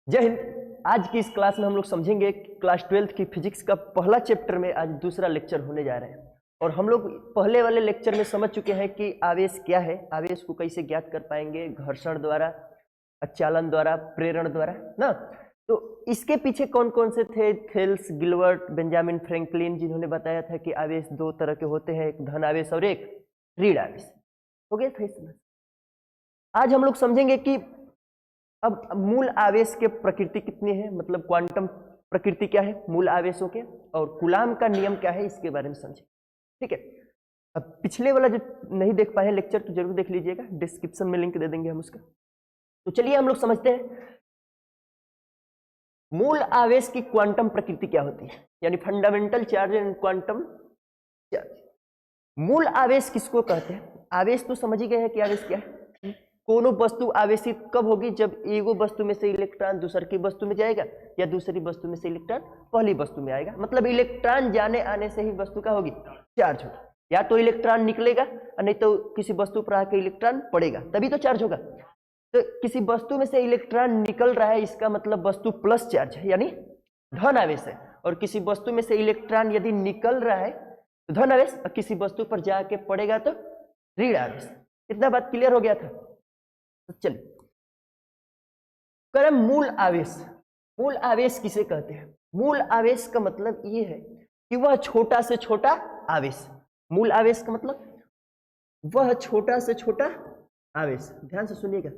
जय हिंद। आज की इस क्लास में हम लोग समझेंगे क्लास 12th की फिजिक्स का पहला चैप्टर में आज दूसरा लेक्चर होने जा रहे हैं। और हम लोग पहले वाले लेक्चर में समझ चुके हैं कि आवेश क्या है, आवेश को कैसे ज्ञात कर पाएंगे, घर्षण द्वारा, अचालन द्वारा, प्रेरण द्वारा ना। तो इसके पीछे कौन कौन से थे? थेल्स, गिलबर्ट, बेंजामिन फ्रैंकलिन, जिन्होंने बताया था कि आवेश दो तरह के होते हैं, एक धन आवेश और एक ऋण आवेश। हो गया था समझ। आज हम लोग समझेंगे कि अब मूल आवेश के प्रकृति कितनी है, मतलब क्वांटम प्रकृति क्या है मूल आवेशों के, और कूलाम का नियम क्या है, इसके बारे में समझें। ठीक है। अब पिछले वाला जो नहीं देख पाए लेक्चर तो जरूर देख लीजिएगा, डिस्क्रिप्शन में लिंक दे देंगे हम उसका। तो चलिए हम लोग समझते हैं मूल आवेश की क्वांटम प्रकृति क्या होती है, यानी fundamental charge and quantum charge. मूल आवेश किसको कहते हैं? आवेश तो समझ ही गए हैं कि आवेश क्या है। कोनो वस्तु आवेशित कब होगी? जब एगो वस्तु में से इलेक्ट्रॉन दूसरी की वस्तु में जाएगा या दूसरी वस्तु में से इलेक्ट्रॉन पहली वस्तु में आएगा। मतलब इलेक्ट्रॉन जाने आने से ही वस्तु का होगी चार्ज होगी। या तो इलेक्ट्रॉन निकलेगा और नहीं तो किसी वस्तु पर आकर इलेक्ट्रॉन पड़ेगा, तभी तो चार्ज होगा। तो किसी वस्तु में से इलेक्ट्रॉन निकल रहा है, इसका मतलब वस्तु प्लस चार्ज है, यानी धन आवेश है। और किसी वस्तु में से इलेक्ट्रॉन यदि निकल रहा है तो धन आवेश, और किसी वस्तु पर जाके पड़ेगा तो ऋण आवेश। इतना बात क्लियर हो गया था। तो चलिए करम मूल आवेश। मूल आवेश किसे कहते हैं? मूल आवेश का मतलब ये है कि वह छोटा से छोटा आवेश। मूल आवेश का मतलब वह छोटा से छोटा आवेश। ध्यान से सुनिएगा,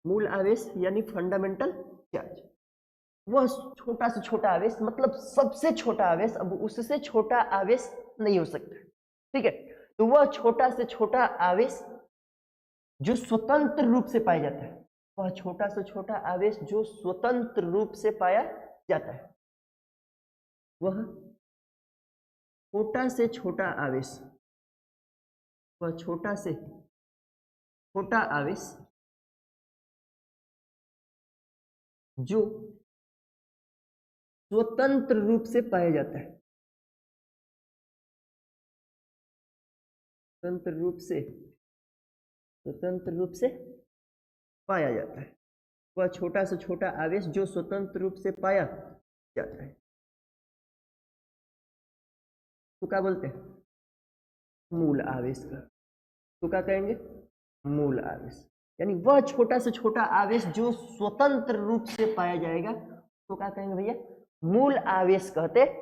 मूल आवेश यानी फंडामेंटल चार्ज। वह छोटा से छोटा आवेश मतलब सबसे छोटा आवेश, अब उससे छोटा आवेश नहीं हो सकता। ठीक है। तो वह छोटा से छोटा आवेश जो स्वतंत्र रूप से पाया जाता है, वह छोटा से छोटा आवेश जो स्वतंत्र रूप से पाया जाता है, वह छोटा से छोटा आवेश, वह छोटा से छोटा आवेश जो स्वतंत्र रूप से पाया जाता है, स्वतंत्र रूप से पाया जाता है। वह छोटा से छोटा आवेश जो स्वतंत्र रूप से पाया जाता है तो क्या बोलते हैं? मूल आवेश का। तो क्या कहेंगे? मूल आवेश। यानी वह छोटा से छोटा आवेश जो स्वतंत्र रूप से पाया जाएगा तो क्या कहेंगे भैया? मूल आवेश कहते हैं।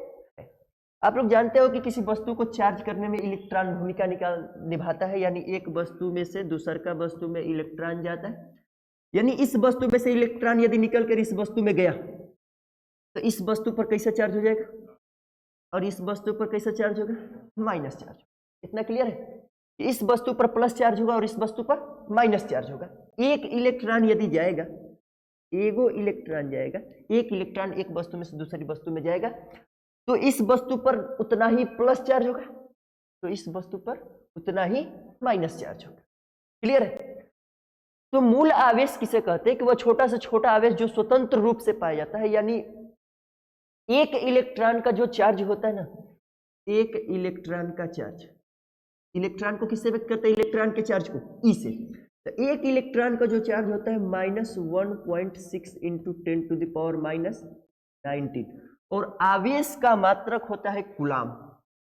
आप लोग जानते हो कि किसी वस्तु को चार्ज करने में इलेक्ट्रॉन भूमिका निभाता है, यानी एक वस्तु में से दूसर का वस्तु में इलेक्ट्रॉन जाता है। यानी इस वस्तु में से इलेक्ट्रॉन यदि निकल कर इस वस्तु में गया तो इस वस्तु पर कैसा चार्ज हो जाएगा, और इस वस्तु पर कैसा चार्ज होगा? Minus charge. इतना क्लियर है? इस वस्तु पर प्लस चार्ज होगा और इस वस्तु पर माइनस चार्ज होगा। एक इलेक्ट्रॉन यदि जाएगा, एगो इलेक्ट्रॉन जाएगा, एक इलेक्ट्रॉन एक वस्तु में से दूसरी वस्तु में जाएगा तो इस वस्तु पर उतना ही प्लस चार्ज होगा, तो इस वस्तु पर उतना ही माइनस चार्ज होगा। क्लियर है? तो मूल आवेश किसे कहते हैं? कि वह छोटा से छोटा आवेश जो स्वतंत्र रूप से पाया जाता है। यानी एक इलेक्ट्रॉन का जो चार्ज होता है ना, एक इलेक्ट्रॉन का चार्ज, इलेक्ट्रॉन को किससे व्यक्त करते हैं? इलेक्ट्रॉन के चार्ज को ई से। तो एक इलेक्ट्रॉन का जो चार्ज होता है -1.6 इंटू 10⁻⁻19। और आवेश का मात्रक होता है कूलाम।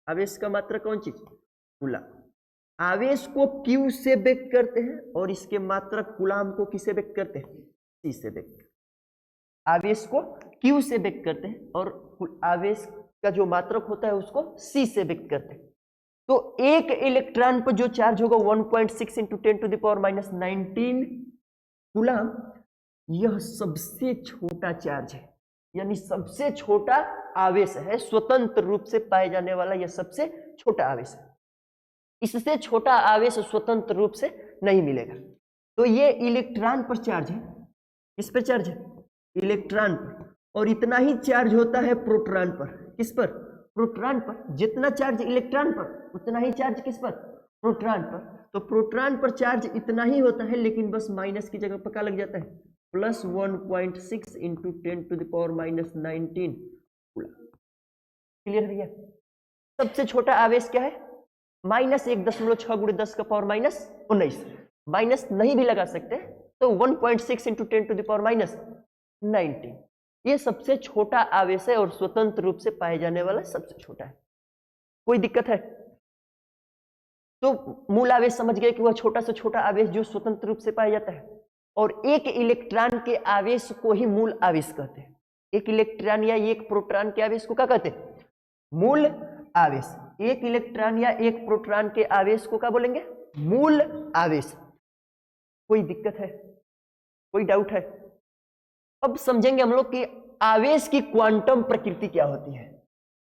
आवेश का मात्रक कौन चीज? कूलाम। आवेश को Q से व्यक्त करते हैं और इसके मात्रक कूलाम को किसे व्यक्त करते हैं? C से व्यक्त। आवेश को Q से व्यक्त करते हैं और आवेश का जो मात्रक होता है उसको C से व्यक्त करते हैं। तो एक इलेक्ट्रॉन पर जो चार्ज होगा 1.6 इंटू 10⁻⁻19 कूलाम, यह सबसे छोटा चार्ज है, यानी सबसे छोटा आवेश है, स्वतंत्र रूप से पाए जाने वाला यह सबसे छोटा आवेश है। इससे छोटा आवेश स्वतंत्र रूप से नहीं मिलेगा। तो ये इलेक्ट्रॉन पर चार्ज है। किस पर चार्ज है? इलेक्ट्रॉन पर। और इतना ही चार्ज होता है प्रोटॉन पर। किस पर? प्रोटॉन पर। जितना चार्ज इलेक्ट्रॉन पर उतना ही चार्ज किस पर? प्रोटॉन पर। तो प्रोटॉन पर चार्ज इतना ही होता है, लेकिन बस माइनस की जगह पर क्या लग जाता है? +1.6 इंटू 10⁻⁻19। क्लियर भैया? सबसे छोटा आवेश क्या है? -1.6 × 10⁻⁻19। माइनस नहीं भी लगा सकते तो 1.6 इंटू 10⁻⁻19 19। ये सबसे छोटा आवेश है और स्वतंत्र रूप से पाए जाने वाला सबसे छोटा है। कोई दिक्कत है? तो मूल आवेश समझ गए कि वह छोटा से छोटा आवेश जो स्वतंत्र रूप से पाया जाता है, और एक इलेक्ट्रॉन के आवेश को ही मूल आवेश कहते हैं। एक इलेक्ट्रॉन या एक प्रोटॉन के आवेश को क्या कहते हैं? मूल आवेश। एक इलेक्ट्रॉन या एक प्रोटॉन के आवेश को क्या बोलेंगे? मूल आवेश। कोई दिक्कत है? कोई डाउट है? अब समझेंगे हम लोग कि आवेश की क्वांटम प्रकृति क्या होती है।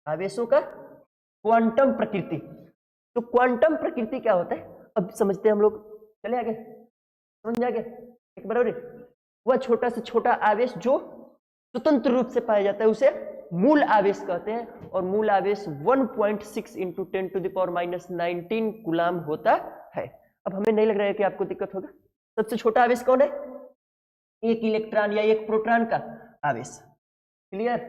आवेशों का क्वांटम प्रकृति। तो क्वांटम प्रकृति क्या होता है अब समझते हैं हम लोग। चले आगे, समझ आगे एक बराबर। वह छोटा से छोटा आवेश जो स्वतंत्र रूप से पाया जाता है उसे मूल आवेश कहते हैं, और मूल आवेश 1.6 × 10⁻⁻19 कूलाम होता है। अब हमें नहीं लग रहा है कि आपको दिक्कत होगा। सबसे छोटा आवेश कौन है? एक इलेक्ट्रॉन या एक प्रोटॉन का आवेश। क्लियर?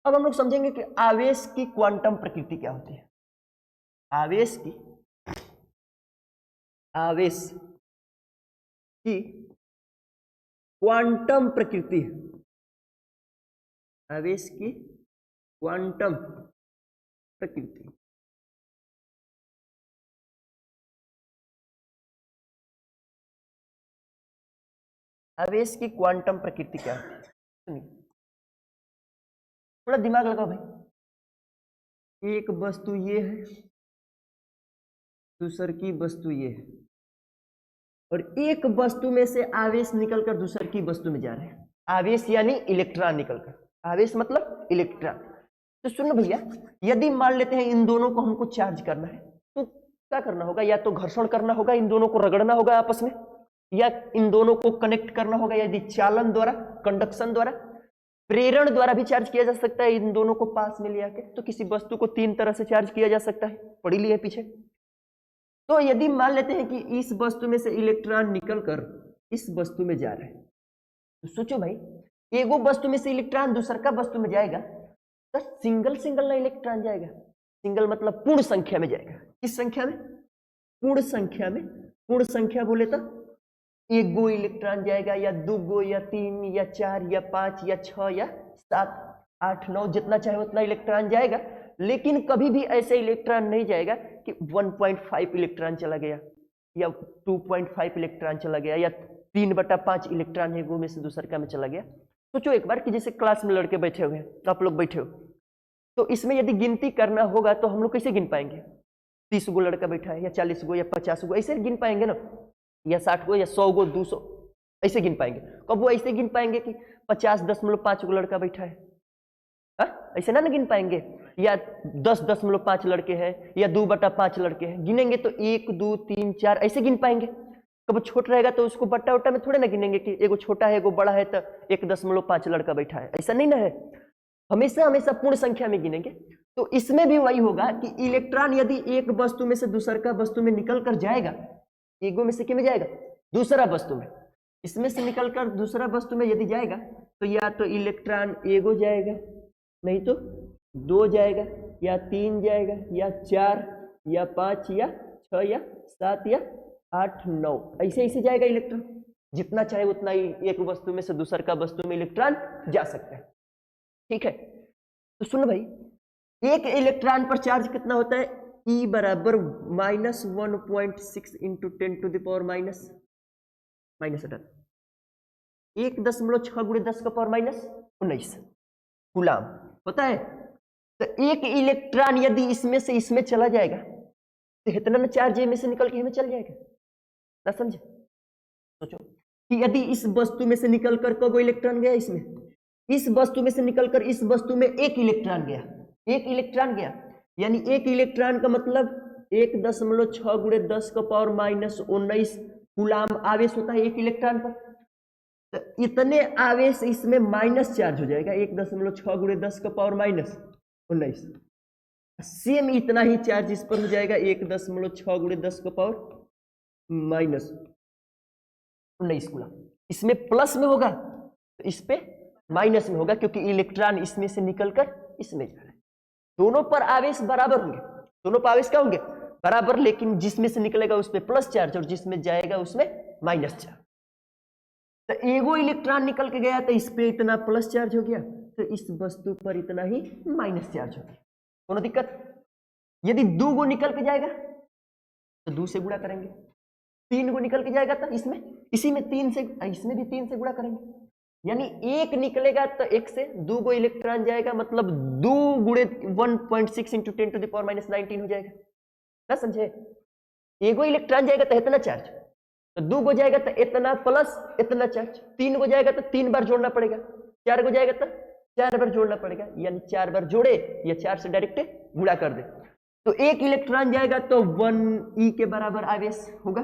अब हम लोग समझेंगे कि आवेश की क्वांटम प्रकृति क्या होती है। आवेश की क्वांटम प्रकृति। आवेश की क्वांटम प्रकृति। आवेश की क्वांटम प्रकृति क्या होती है? सुनिए, थोड़ा दिमाग लगाओ भाई। एक वस्तु ये है, दूसर की वस्तु ये है, और एक वस्तु में से आवेश निकलकर दूसर की वस्तु में जा रहे हैं। आवेश यानी इलेक्ट्रॉन निकलकर। आवेश मतलब इलेक्ट्रॉन। तो सुनो भैया, यदि मान लेते हैं इन दोनों को हमको चार्ज करना है तो क्या करना होगा? या तो घर्षण करना होगा, इन दोनों को रगड़ना होगा आपस में, या इन दोनों को कनेक्ट करना होगा। यदि चालन द्वारा, कंडक्शन द्वारा, प्रेरण द्वारा भी चार्ज किया जा सकता है इन दोनों को पास में ले आके। तो किसी वस्तु को 3 तरह से चार्ज किया जा सकता है, पढ़ी ली है पीछे। तो यदि मान लेते हैं कि इस वस्तु में से इलेक्ट्रॉन निकलकर इस वस्तु में जा रहे हैं, तो सोचो भाई, एगो वस्तु में से इलेक्ट्रॉन दूसर का वस्तु में जाएगा तो सिंगल ना इलेक्ट्रॉन जाएगा। सिंगल मतलब पूर्ण संख्या में जाएगा। किस संख्या में? पूर्ण संख्या में। पूर्ण संख्या बोले तो एक गो इलेक्ट्रॉन जाएगा, या 2 गो, या 3, या 4, या 5, या 6, या 7, 8, 9, जितना चाहे उतना इलेक्ट्रॉन जाएगा। लेकिन कभी भी ऐसे इलेक्ट्रॉन नहीं जाएगा कि 1.5 इलेक्ट्रॉन चला गया, या 2.5 इलेक्ट्रॉन चला गया, या 3/5 इलेक्ट्रॉन है वो में से दूसर का में चला गया। सोचो एक बार कि जैसे क्लास में लड़के बैठे हुए हैं, आप लोग बैठे हो, तो इसमें यदि गिनती करना होगा तो हम लोग कैसे गिन पाएंगे? 30 गो लड़का बैठा है, या 40 गो, या 50 गो, ऐसे गिन पाएंगे ना? या 60 गो, या 100 गो, 200, ऐसे गिन पाएंगे। कब वो ऐसे गिन पाएंगे कि 50.5 गो लड़का बैठा है? ऐसे ना गिन पाएंगे। या 10.5 लड़के हैं, या 2/5 लड़के हैं, गिनेंगे तो 1, 2, 3, 4 ऐसे गिन पाएंगे। कब वो छोटा रहेगा तो उसको बट्टा उट्टा में थोड़े ना गिनेंगे कि एगो छोटा है एगो बड़ा है तो 1.5 लड़का बैठा है, ऐसा नहीं ना है। हमेशा पूर्ण संख्या में गिनेंगे। तो इसमें भी वही होगा कि इलेक्ट्रॉन यदि एक वस्तु में से दूसर का वस्तु में निकल कर जाएगा, एगो में से क्या में जाएगा? दूसरा वस्तु में। इसमें से निकलकर दूसरा वस्तु में यदि जाएगा तो या तो इलेक्ट्रॉन एगो जाएगा, नहीं तो 2 जाएगा, या 3 जाएगा, या 4, या 5, या 6, या 7, या 8, 9, ऐसे जाएगा इलेक्ट्रॉन। जितना चाहे उतना ही एक वस्तु में से दूसर का वस्तु में इलेक्ट्रॉन जा सकता है। ठीक है, तो सुनो भाई, एक इलेक्ट्रॉन पर चार्ज कितना होता है? E बराबर -1.6 × 10⁻⁻⁻, 1.6 × 10⁻⁻⁹ कूलाम होता है। तो एक इलेक्ट्रॉन यदि इसमें से इसमें चला जाएगा तो इतना ना चार्ज में से निकल के हमें चल जाएगा ना। समझे? सोचो कि यदि इस वस्तु में से निकलकर को इलेक्ट्रॉन गया, इसमें इस वस्तु में से निकलकर इस वस्तु में एक इलेक्ट्रॉन गया, एक इलेक्ट्रॉन गया, यानी एक इलेक्ट्रॉन का मतलब 1.6 × 10⁻⁻⁹ कूलाम आवेश होता है एक इलेक्ट्रॉन पर। तो इतने आवेश इसमें माइनस चार्ज हो जाएगा, 1.6 × 10⁻⁻⁹। सेम इतना ही चार्ज इस पर हो जाएगा, 1.6 × 10⁻⁻⁹ कूलाम। इसमें प्लस में होगा तो इस पे माइनस में होगा, क्योंकि इलेक्ट्रॉन इसमें से निकलकर इसमें जा रहा है। दोनों पर आवेश बराबर होंगे, दोनों पर आवेश क्या होंगे? बराबर। लेकिन जिसमें से निकलेगा उस पर प्लस चार्ज और जिसमें जाएगा उसमें माइनस चार्ज। तो एगो इलेक्ट्रॉन निकल के गया तो इस पे इतना प्लस चार्ज हो गया, तो इस वस्तु पर इतना ही माइनस चार्ज हो गया। कोनो दिक्कत? यदि 2 गो निकल के जाएगा तो 2 से गुणा करेंगे, 3 गो निकल के जाएगा तो इसमें इसी में 3 से, इसमें भी 3 से गुणा करेंगे, यानी 1 निकलेगा तो 1 से 2 गो इलेक्ट्रॉन जाएगा, मतलब 2 गुणे 1.6 into 10 to the power minus 19 हो जाएगा ना, समझे? एगो इलेक्ट्रॉन जाएगा तो इतना चार्ज, तो 2 गो जाएगा तो इतना प्लस इतना चार्ज, 3 गो जाएगा तो 3 बार जोड़ना पड़ेगा, 4 गो जाएगा तो 4 बार जोड़ना पड़ेगा, यानी 4 बार जोड़े या 4 से डायरेक्ट गुणा कर दे। तो 1 इलेक्ट्रॉन जाएगा तो 1e के बराबर आवेश होगा,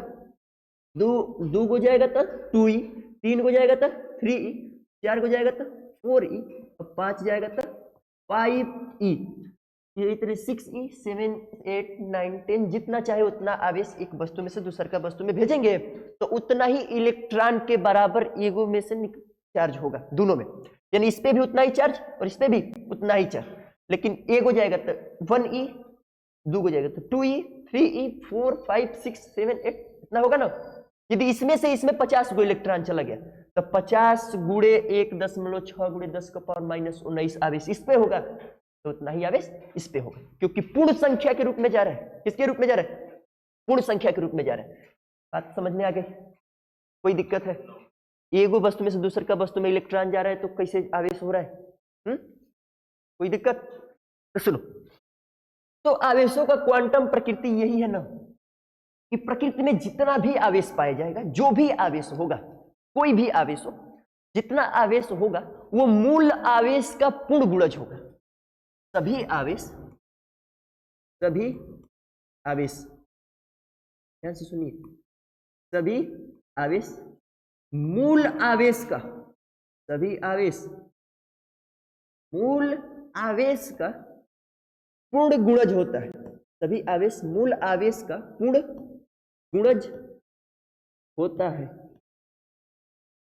2 गो जाएगा तो 2e, 3 गो जाएगा तो 3e, 4 गो जाएगा तो 4e, और 5 जाएगा तो 5e, ये इतने 6e, 7, 8, 9, 10 जितना चाहे उतना आवेश एक वस्तु में से दूसर का वस्तु में भेजेंगे तो उतना ही इलेक्ट्रॉन के बराबर एगो में से चार्ज होगा दोनों में, यानी इस पे भी उतना ही चार्ज और इस पे भी उतना ही चार्ज। लेकिन एगो जाएगा तो 1e, 2 गो जाएगा तो 2e, 3e, 4, 5, 6, 7, 8 इतना होगा ना। यदि इसमें से इसमें 50 गो इलेक्ट्रॉन चला गया तो 50 गुणे 1.6 गुणे 10 का पावर माइनस 19 आवेश इस पे होगा, तो उतना ही आवेश इस पे होगा, क्योंकि पूर्ण संख्या के रूप में जा रहा है। किसके रूप में जा रहा है? पूर्ण संख्या के रूप में जा रहा है। बात समझ में आ गई? कोई दिक्कत है? एगो वस्तु में से दूसर का वस्तु में इलेक्ट्रॉन जा रहा है तो कैसे आवेश हो रहा है? कोई दिक्कत? तो सुनो, तो आवेशों का क्वांटम प्रकृति यही है ना कि प्रकृति में जितना भी आवेश पाया जाएगा, जो भी आवेश होगा, कोई भी आवेश हो, जितना आवेश होगा वो मूल आवेश का पूर्ण गुणज होगा। सभी आवेश ध्यान से सुनिए, सभी आवेश मूल आवेश का, सभी आवेश मूल आवेश का पूर्ण गुणज होता है। सभी आवेश मूल आवेश का पूर्ण गुणज होता है।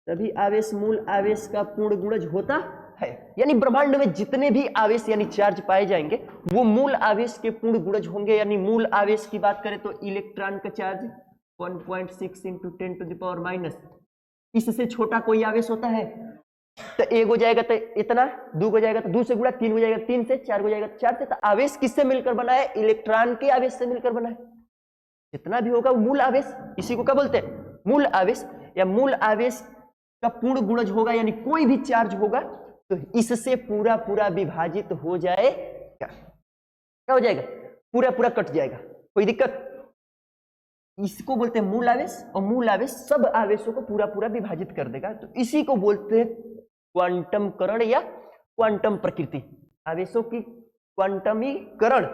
सभी आवेश मूल आवेश का पूर्ण गुणज होता है, यानी ब्रह्मांड में जितने भी आवेश यानी चार्ज पाए जाएंगे वो मूल आवेश के पूर्ण गुणज होंगे। यानी मूल आवेश की बात करें तो इलेक्ट्रॉन का charge 1.6 into 10 to the power minus, इससे छोटा कोई आवेश होता है तो 1 हो जाएगा तो इतना, 2 हो जाएगा तो 2 से गुणा, 3 हो जाएगा 3 से, 4 हो जाएगा 4 से। तो आवेश किससे मिलकर बना है? इलेक्ट्रॉन के आवेश से मिलकर बना है। जितना भी होगा वो मूल आवेश, इसी को क्या बोलते हैं? मूल आवेश, या मूल आवेश का पूर्ण गुणज होगा, यानी कोई भी चार्ज होगा तो इससे पूरा पूरा विभाजित हो जाएगा। क्या हो जाएगा? पूरा पूरा कट जाएगा। कोई दिक्कत? इसको बोलते हैं मूल आवेश, और मूल आवेश सब आवेशों को पूरा पूरा विभाजित कर देगा, तो इसी को बोलते हैं क्वांटम करण या क्वांटम प्रकृति। आवेशों की क्वांटमीकरण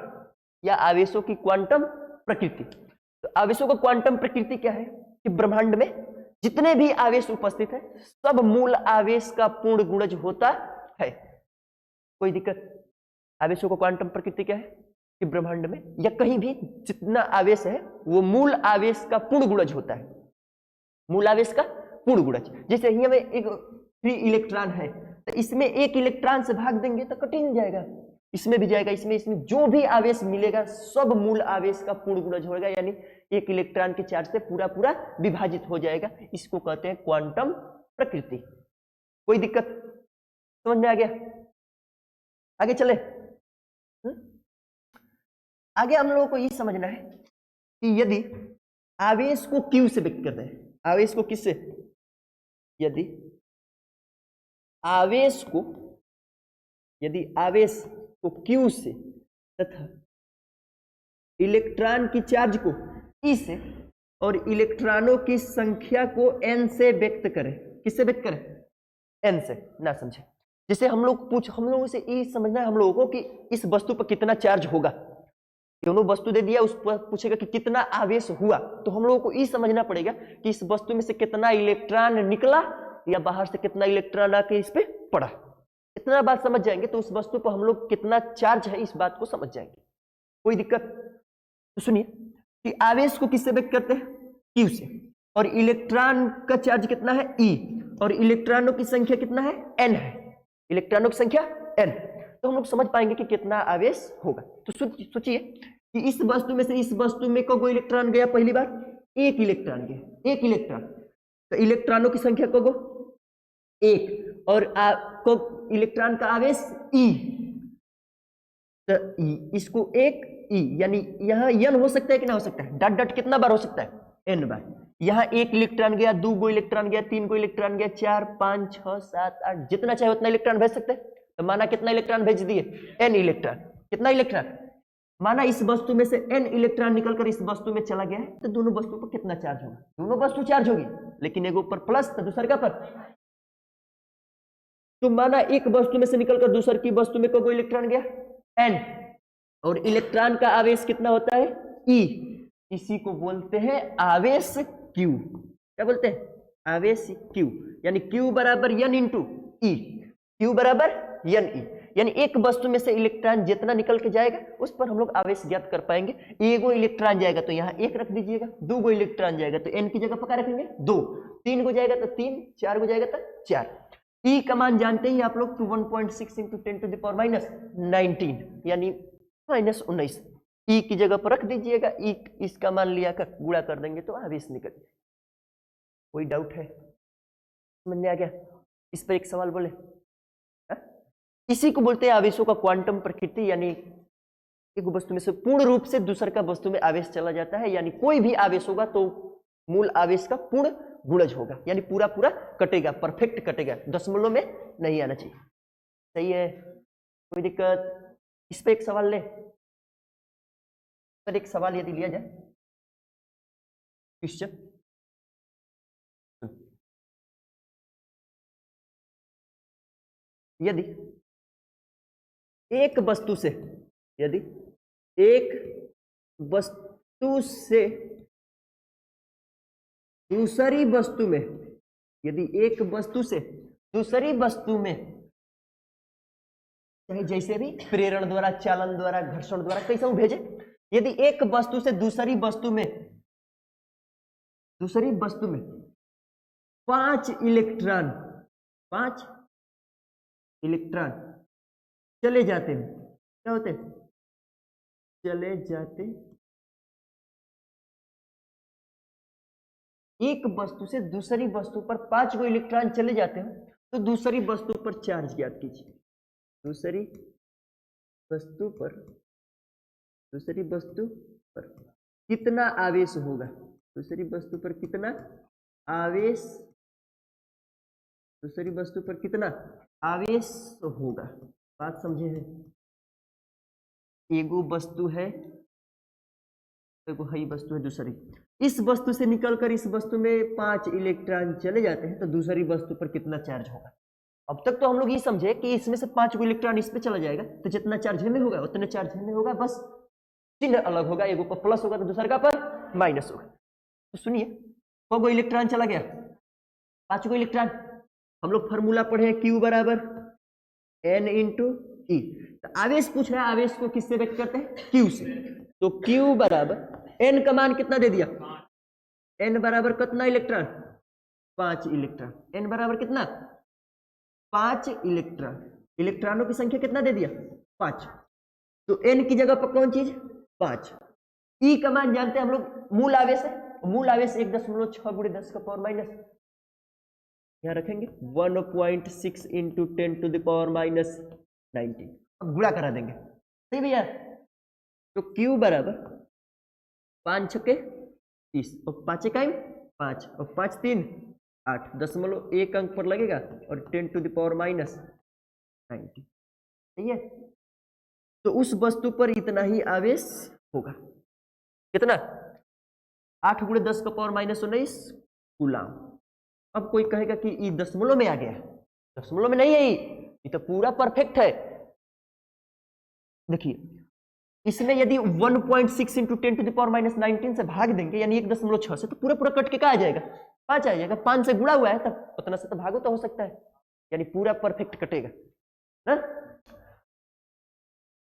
या आवेशों की क्वांटम प्रकृति। तो आवेशों का क्वांटम प्रकृति क्या है कि ब्रह्मांड में जितने भी आवेश उपस्थित है सब मूल आवेश का पूर्ण गुणज होता है। कोई दिक्कत? आवेशों का क्वांटम प्रकृति क्या है कि ब्रह्मांड में या कहीं भी जितना आवेश है वो मूल आवेश का पूर्ण गुणज होता है। मूल आवेश का पूर्ण गुणज। जैसे यहाँ में एक 3 इलेक्ट्रॉन है तो इसमें 1 इलेक्ट्रॉन से भाग देंगे तो कठिन जाएगा, इसमें भी जाएगा, इसमें जो भी आवेश मिलेगा सब मूल आवेश का पूर्ण गुणज होगा, यानी 1 इलेक्ट्रॉन के चार्ज से पूरा पूरा विभाजित हो जाएगा। इसको कहते हैं क्वांटम प्रकृति। कोई दिक्कत? समझ में आ गया? आगे चले। आगे हम लोगों को ये समझना है कि यदि आवेश को Q से व्यक्त करते हैं, आवेश को किससे? यदि आवेश को Q से तथा इलेक्ट्रॉन की चार्ज को E से और इलेक्ट्रॉनों की संख्या को N से व्यक्त करें। किससे व्यक्त करें? N से। ना समझे? जैसे हम लोगों से ये समझना है हम लोगों को कि इस वस्तु पर कितना चार्ज होगा। दोनों वस्तु दे दिया, उस पर पूछेगा कि कितना आवेश हुआ, तो हम लोगों को ये समझना पड़ेगा कि इस वस्तु में से कितना इलेक्ट्रॉन निकला या बाहर से कितना इलेक्ट्रॉन आके इस पे पड़ा। इतना बात समझ जाएंगे तो उस वस्तु पर हम लोग कितना चार्ज है इस बात को समझ जाएंगे। कोई दिक्कत? तो सुनिए कि आवेश को किससे व्यक्त करते हैं? Q से। और इलेक्ट्रॉन का चार्ज कितना है? E। और इलेक्ट्रॉनों की संख्या कितना है? N है। इलेक्ट्रॉनों की संख्या N, तो हम लोग समझ पाएंगे कि कितना आवेश होगा। तो सोचिए कि इस वस्तु में से इस वस्तु में को इलेक्ट्रॉन गया? पहली बार 1 इलेक्ट्रॉन गया, 1 इलेक्ट्रॉन। तो इलेक्ट्रॉनों की संख्या को एक, और को इलेक्ट्रॉन का आवेश E, तो E, इसको एक E, यानी यहाँ n हो सकता है कि ना हो सकता है, डॉट डॉट कितना बार हो सकता है, n बार। यहाँ एक इलेक्ट्रॉन गया, दो गो इलेक्ट्रॉन गया, तीन गो इलेक्ट्रॉन गया, 4 5 6 7 8, जितना चाहे उतना इलेक्ट्रॉन भेज सकते हैं। तो माना कितना इलेक्ट्रॉन भेज दिए, n इलेक्ट्रॉन। कितना इलेक्ट्रॉन, माना इस वस्तु में से n इलेक्ट्रॉन निकलकर इस वस्तु में चला गया है, तो दोनों वस्तुओं पर कितना चार्ज होगा, दोनों वस्तु चार्ज होगी, लेकिन एक ऊपर प्लस तो दूसरे का पर। तो माना एक वस्तु में से निकलकर दूसरी की वस्तु में कोई इलेक्ट्रॉन गया n, और इलेक्ट्रॉन का आवेश कितना होता है E, इसी को बोलते हैं आवेश Q। क्या बोलते हैं, आवेश Q, यानी Q बराबर n इंटू E, Q बराबर n E, यानी एक वस्तु में से इलेक्ट्रॉन जितना निकल के जाएगा उस पर हम लोग आवेश ज्ञात कर पाएंगे। एक गो इलेक्ट्रॉन जाएगा तो यहाँ एक रख दीजिएगा, दो गो इलेक्ट्रॉन जाएगा तो n की जगह पक्का रखेंगे 2, तीन गो जाएगा तो 3, 4 गो जाएगा तो 4। E का मान जानते ही आप लोग, तो 1.6 into 10 to the power minus 19, यानी -19। E की जगह पर रख दीजिएगा, E इसका मान लिया कर गुणा कर देंगे तो आवेश निकल जाए। कोई डाउट है, समझ में आ गया? इस पर एक सवाल बोले। इसी को बोलते हैं आवेशों का क्वांटम प्रकृति, यानी एक वस्तु में से पूर्ण रूप से दूसरे का वस्तु में आवेश चला जाता है, यानी कोई भी आवेश होगा तो मूल आवेश का पूर्ण गुणज होगा, यानी पूरा पूरा कटेगा, परफेक्ट कटेगा, दशमलव में नहीं आना चाहिए। सही है, कोई दिक्कत? इस पे एक सवाल ले, पर एक सवाल यदि लिया जाए क्वेश्चन, यदि एक वस्तु से, यदि एक वस्तु से दूसरी वस्तु में, यदि एक वस्तु से दूसरी वस्तु में, चाहे जैसे भी प्रेरण द्वारा, चालन द्वारा, घर्षण द्वारा, कैसे भेजे, यदि एक वस्तु से दूसरी वस्तु में 5 इलेक्ट्रॉन चले जाते हैं, क्या होते हैं, चले जाते, एक वस्तु से दूसरी वस्तु पर 5 गो इलेक्ट्रॉन चले जाते हैं, तो दूसरी वस्तु पर चार्ज ज्ञात कीजिए। दूसरी वस्तु पर कितना आवेश होगा, दूसरी वस्तु पर कितना आवेश, दूसरी वस्तु पर कितना आवेश होगा। बात समझे हैं? एगो वस्तु है, एगो है वस्तु है दूसरी, इस वस्तु से निकलकर इस वस्तु में 5 इलेक्ट्रॉन चले जाते हैं, तो दूसरी वस्तु पर कितना चार्ज होगा। अब तक तो हम लोग ये समझे कि इसमें से 5 गो इलेक्ट्रॉन इस पे चला जाएगा, तो जितना चार्ज में होगा उतना चार्ज में होगा, बस चिन्ह अलग होगा, एगो पर प्लस होगा तो दूसरे का पर माइनस होगा। तो सुनिए, कौ गो इलेक्ट्रॉन चला गया, 5 गो इलेक्ट्रॉन। हम लोग फॉर्मूला पढ़े Q बराबर n इंटू E। तो आवेश पूछ रहा है, आवेश को किससे व्यक्त करते हैं, Q से। तो Q बराबर n का मान कितना दे दिया, n बराबर कितना इलेक्ट्रॉन, 5 इलेक्ट्रॉन। n बराबर कितना, 5 इलेक्ट्रॉन। इलेक्ट्रॉनों की संख्या कितना दे दिया, 5। तो n की जगह पर कौन चीज, 5। E का मान जानते हैं हम लोग, मूल आवेश है, मूल आवेश 1.6 गुणे 10 का पावर माइनस, यहां रखेंगे 1.6 into 10 to the power minus 19। अब गुणा करा देंगे, सही भैया। तो Q बराबर 5 छक्के 30 और 5 इकाई 5 और 5 3 8, 0.1 अंक पर लगेगा और 10 टू द पावर माइनस 19, सही है। तो उस वस्तु पर इतना ही आवेश होगा, कितना, 8 गुणे 10 का पावर माइनस 19 कूलाम। अब कोई कहेगा कि ये दशमलव में आ गया, दशमलव में नहीं है, ये तो पूरा परफेक्ट है। देखिए, इसमें यदि 1.6 into 10 to the power minus 19 से भाग देंगे, यानी 1.6 से, तो पूरा पूरा कट के क्या आ जाएगा, 5 आ जाएगा। 5 से गुणा हुआ है, तब उतना से तो भागो तो हो सकता है, यानी पूरा परफेक्ट कटेगा ना।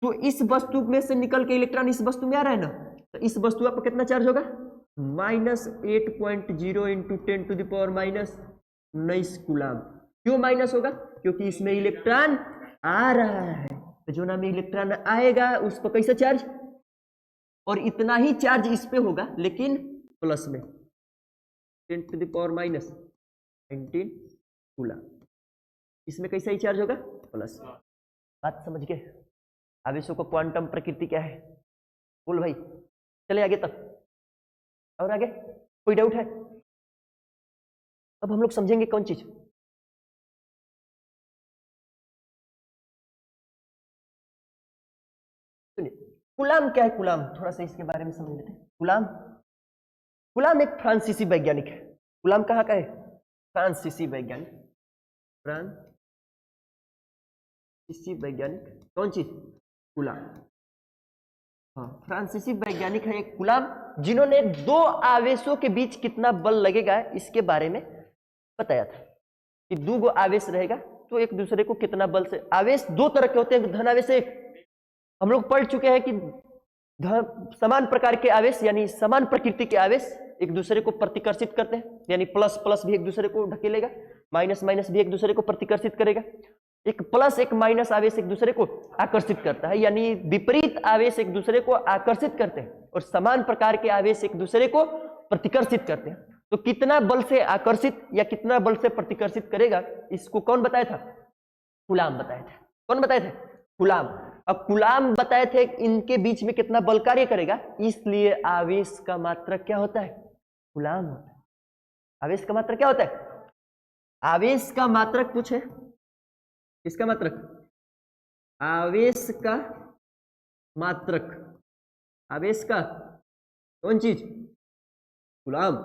तो इस वस्तु में से निकल के इलेक्ट्रॉन इस वस्तु में आ रहा है ना, तो इस वस्तु पर कितना चार्ज होगा, -8.0 into 10 to the power minus 19 coulomb. क्यों माइनस होगा, क्योंकि इसमें इलेक्ट्रॉन आ रहा है, तो जो नाम इलेक्ट्रॉन आएगा उस पर कैसे चार्ज, और इतना ही चार्ज इस पे होगा, लेकिन प्लस में 10 to the power minus 19 coulomb. इसमें कैसा ही चार्ज होगा, प्लस। बात समझ गए? आवेशों का क्वांटम प्रकृति क्या है? बोल भाई, चले आगे तक। और आगे कोई डाउट है? अब हम लोग समझेंगे कौन चीज? सुनिए, कूलाम क्या है? कूलाम थोड़ा सा इसके बारे में समझ लेते हैं। कूलाम, कूलाम एक फ्रांसीसी वैज्ञानिक है। कूलाम कहाँ का है? फ्रांसीसी वैज्ञानिक। फ्रांसीसी वैज्ञानिक कौन चीज? कूलाम। हाँ, फ्रांसीसी वैज्ञानिक है एक कूलाम, जिन्होंने दो आवेशों के बीच कितना बल लगेगा इसके बारे में बताया था कि दो आवेश रहेगा तो एक दूसरे को कितना बल से। आवेश दो तरह के होते हैं, धन आवेश एक। हम लोग पढ़ चुके हैं कि समान प्रकार के आवेश यानी समान प्रकृति के आवेश एक दूसरे को प्रतिकर्षित करते हैं, यानी प्लस प्लस भी एक दूसरे को ढकेलेगा, माइनस माइनस भी एक दूसरे को प्रतिकर्षित करेगा। एक प्लस एक माइनस आवेश एक दूसरे को आकर्षित करता है, यानी विपरीत आवेश एक दूसरे को आकर्षित करते हैं और समान प्रकार के आवेश एक दूसरे को प्रतिकर्षित करते हैं। तो कितना बल से आकर्षित या कितना बल से प्रतिकर्षित करेगा, इसको कौन बताया था? कूलाम बताया था। कौन बताए थे? कूलाम। अब कूलाम बताए थे इनके बीच में कितना बल कार्य करेगा, इसलिए आवेश का मात्रक क्या होता है? कूलाम होता है। आवेश का मात्रक क्या होता है? आवेश का मात्रक पूछे, किसका मात्रक? आवेश का मात्रक। आवेश का कौन चीज? कूलाम।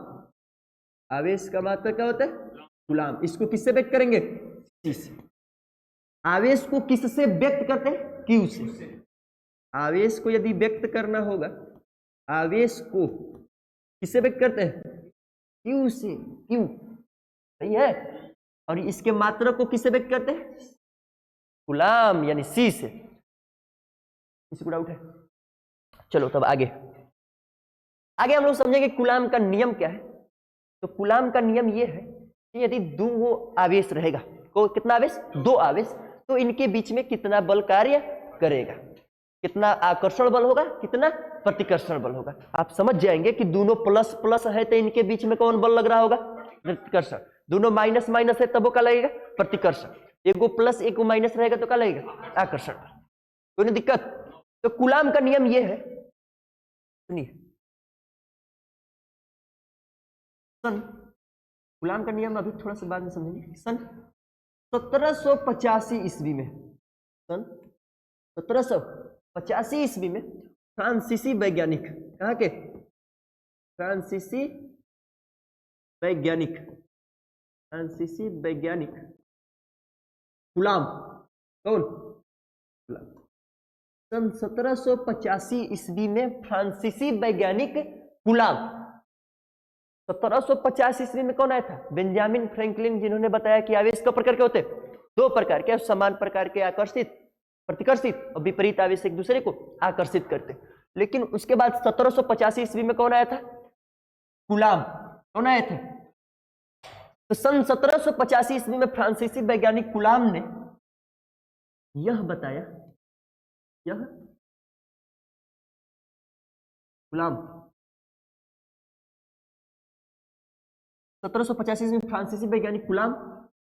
आवेश का मात्रक क्या होता है? कूलाम। इसको किससे व्यक्त करेंगे? सी से। आवेश को किससे व्यक्त करते हैं? क्यू से। आवेश को यदि व्यक्त करना होगा, आवेश को किससे व्यक्त करते हैं? क्यू से। क्यू सही है। और इसके मात्रक को किससे व्यक्त करते हैं? कूलाम यानी सी से। किसी को डाउट है? चलो तब आगे आगे हम लोग समझेंगे कूलाम का नियम क्या है। तो कूलाम का नियम यह है कि यदि दो आवेश रहेगा, को कितना आवेश? दो आवेश, तो इनके बीच में कितना बल कार्य करेगा, कितना आकर्षण बल होगा, कितना प्रतिकर्षण बल होगा। आप समझ जाएंगे कि दोनों प्लस प्लस है तो इनके बीच में कौन बल लग रहा होगा? प्रतिकर्षण। दोनों माइनस माइनस है तब वो क्या लगेगा? प्रतिकर्षण। एक को प्लस एक को माइनस रहेगा तो क्या लगेगा? आकर्षण। कोई दिक्कत? तो कूलाम का नियम यह है, सुनिए, सन कूलाम का नियम अभी थोड़ा सा बाद में समझेंगे। सन 1785 ईस्वी में, सन 1785 ईस्वी में फ्रांसीसी वैज्ञानिक, कहाँ के? फ्रांसीसी वैज्ञानिक, फ्रांसीसी वैज्ञानिक कूलाम। कौन? कूलाम। सन 1785 ईस्वी में फ्रांसीसी वैज्ञानिक कूलाम। 1750 ईस्वी में कौन आया था? बेंजामिन फ्रैंकलिन, जिन्होंने बताया कि आवेश का प्रकार क्या होते हैं? दो प्रकार के, समान प्रकार के आकर्षित प्रतिकर्षित और विपरीत आवेश एक दूसरे को आकर्षित करते। लेकिन उसके बाद 1785 ईस्वी में कौन आया था? कूलाम। कौन आए थे? तो सन 1785 ईस्वी में फ्रांसीसी वैज्ञानिक कूलाम ने यह बताया, यह कूलाम 1785 ईस्वी में फ्रांसीसी वैज्ञानिक कूलाम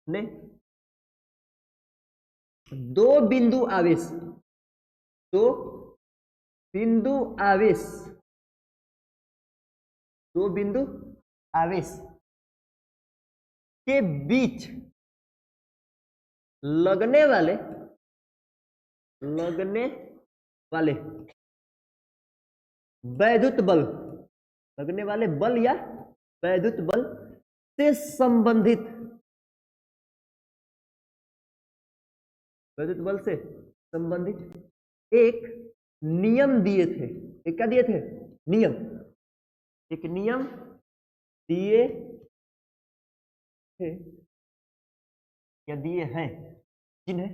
ने दो बिंदु आवेश, दो बिंदु आवेश, दो बिंदु आवेश के बीच लगने वाले वैद्युत बल, लगने वाले बल या वैद्युत बल से संबंधित, वैद्युत बल से संबंधित एक नियम दिए थे। एक क्या दिए थे? नियम। एक नियम दिए थे या दिए हैं, जिन्हें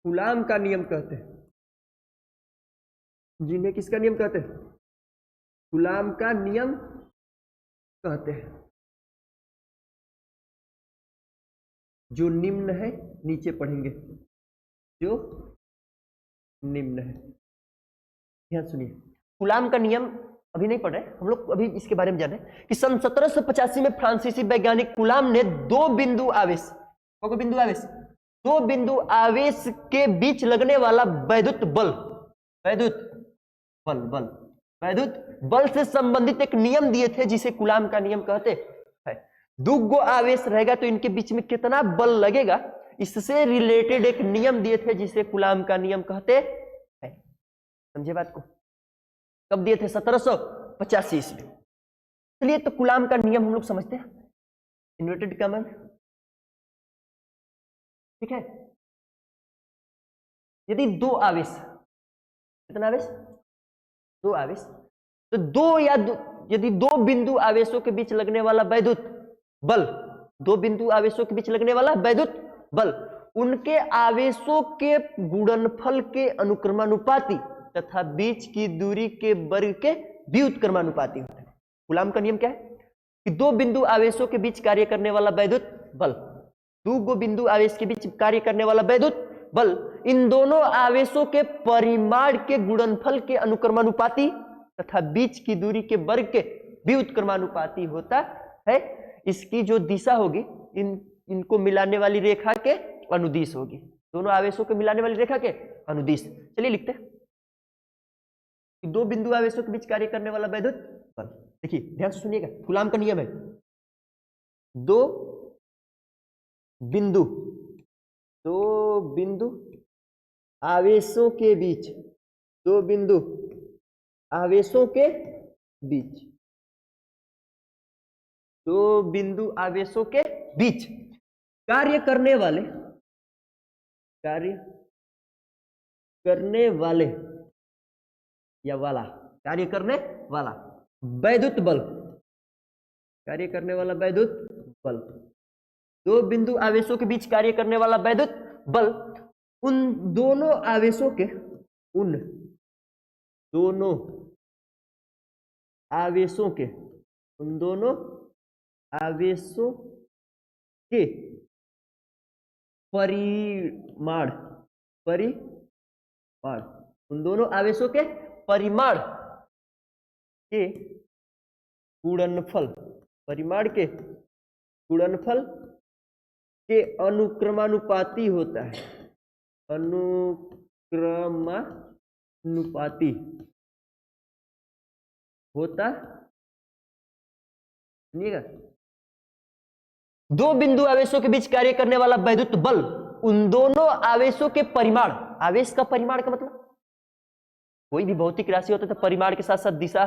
कूलाम का नियम कहते हैं। जिन्हें किसका नियम कहते हैं? कूलाम का नियम कहते हैं। जो निम्न है, नीचे पढ़ेंगे, जो निम्न है। ध्यान सुनिए, कूलाम का नियम अभी नहीं पढ़ रहे हम लोग, अभी इसके बारे में जाने कि सन 1785 में फ्रांसीसी वैज्ञानिक कुलाम ने दो बिंदु आवेश के बीच लगने वाला वैद्युत बल से संबंधित एक नियम दिए थे जिसे कुलाम का नियम कहते हैं। दो गो आवेश रहेगा तो इनके बीच में कितना बल लगेगा, इससे रिलेटेड एक नियम दिए थे जिसे कुलाम का नियम कहते हैं। समझे बात को? कब दिए थे? 1785 ईस्वी। चलिए तो कुलाम का नियम हम लोग समझते हैं, इन्वर्टेड कॉमा, ठीक है। यदि दो आवेश, कितना आवेश? दो आवेश, तो यदि दो बिंदु आवेशों के बीच लगने वाला वैद्युत बल, उनके आवेशों के गुणनफल के अनुक्रमानुपाती तथा बीच की दूरी के वर्ग के व्युत्क्रमानुपाती होता है। कूलॉम का नियम क्या है कि दो बिंदु आवेशों के बीच कार्य करने वाला वैद्युत बल, दो बिंदु आवेश के बीच कार्य करने वाला वैद्युत बल इन दोनों आवेशों के परिमाण के गुणनफल के अनुक्रमानुपाती तथा बीच की दूरी के वर्ग के व्युत्क्रमानुपाती होता है। इसकी जो दिशा होगी इनको मिलाने वाली रेखा के अनुदिश होगी, दोनों आवेशों के मिलाने वाली रेखा के अनुदिश। चलिए लिखते हैं कि दो बिंदु आवेशों के बीच कार्य करने वाला वैद्युत बल, देखिए ध्यान से सुनिएगा, कूलॉम का नियम है दो बिंदु आवेशों के बीच, दो बिंदु आवेशों के बीच, दो बिंदु आवेशों के बीच कार्य करने वाले या वाला कार्य करने वाला वैद्युत बल, कार्य करने वाला वैद्युत बल, दो बिंदु आवेशों के बीच कार्य करने वाला वैद्युत बल उन दोनों आवेशों के परिमाण, उन दोनों आवेशों के परिमाण के गुणनफल, परिमाण के गुणनफल के अनुक्रमानुपाती होता है, अनुक्रमानुपाती होता। सुनिएगा, दो बिंदु आवेशों के बीच कार्य करने वाला वैद्युत बल उन दोनों आवेशों के परिमाण, आवेश का परिमाण का मतलब कोई भी भौतिक राशि होता है तो परिमाण के साथ साथ दिशा,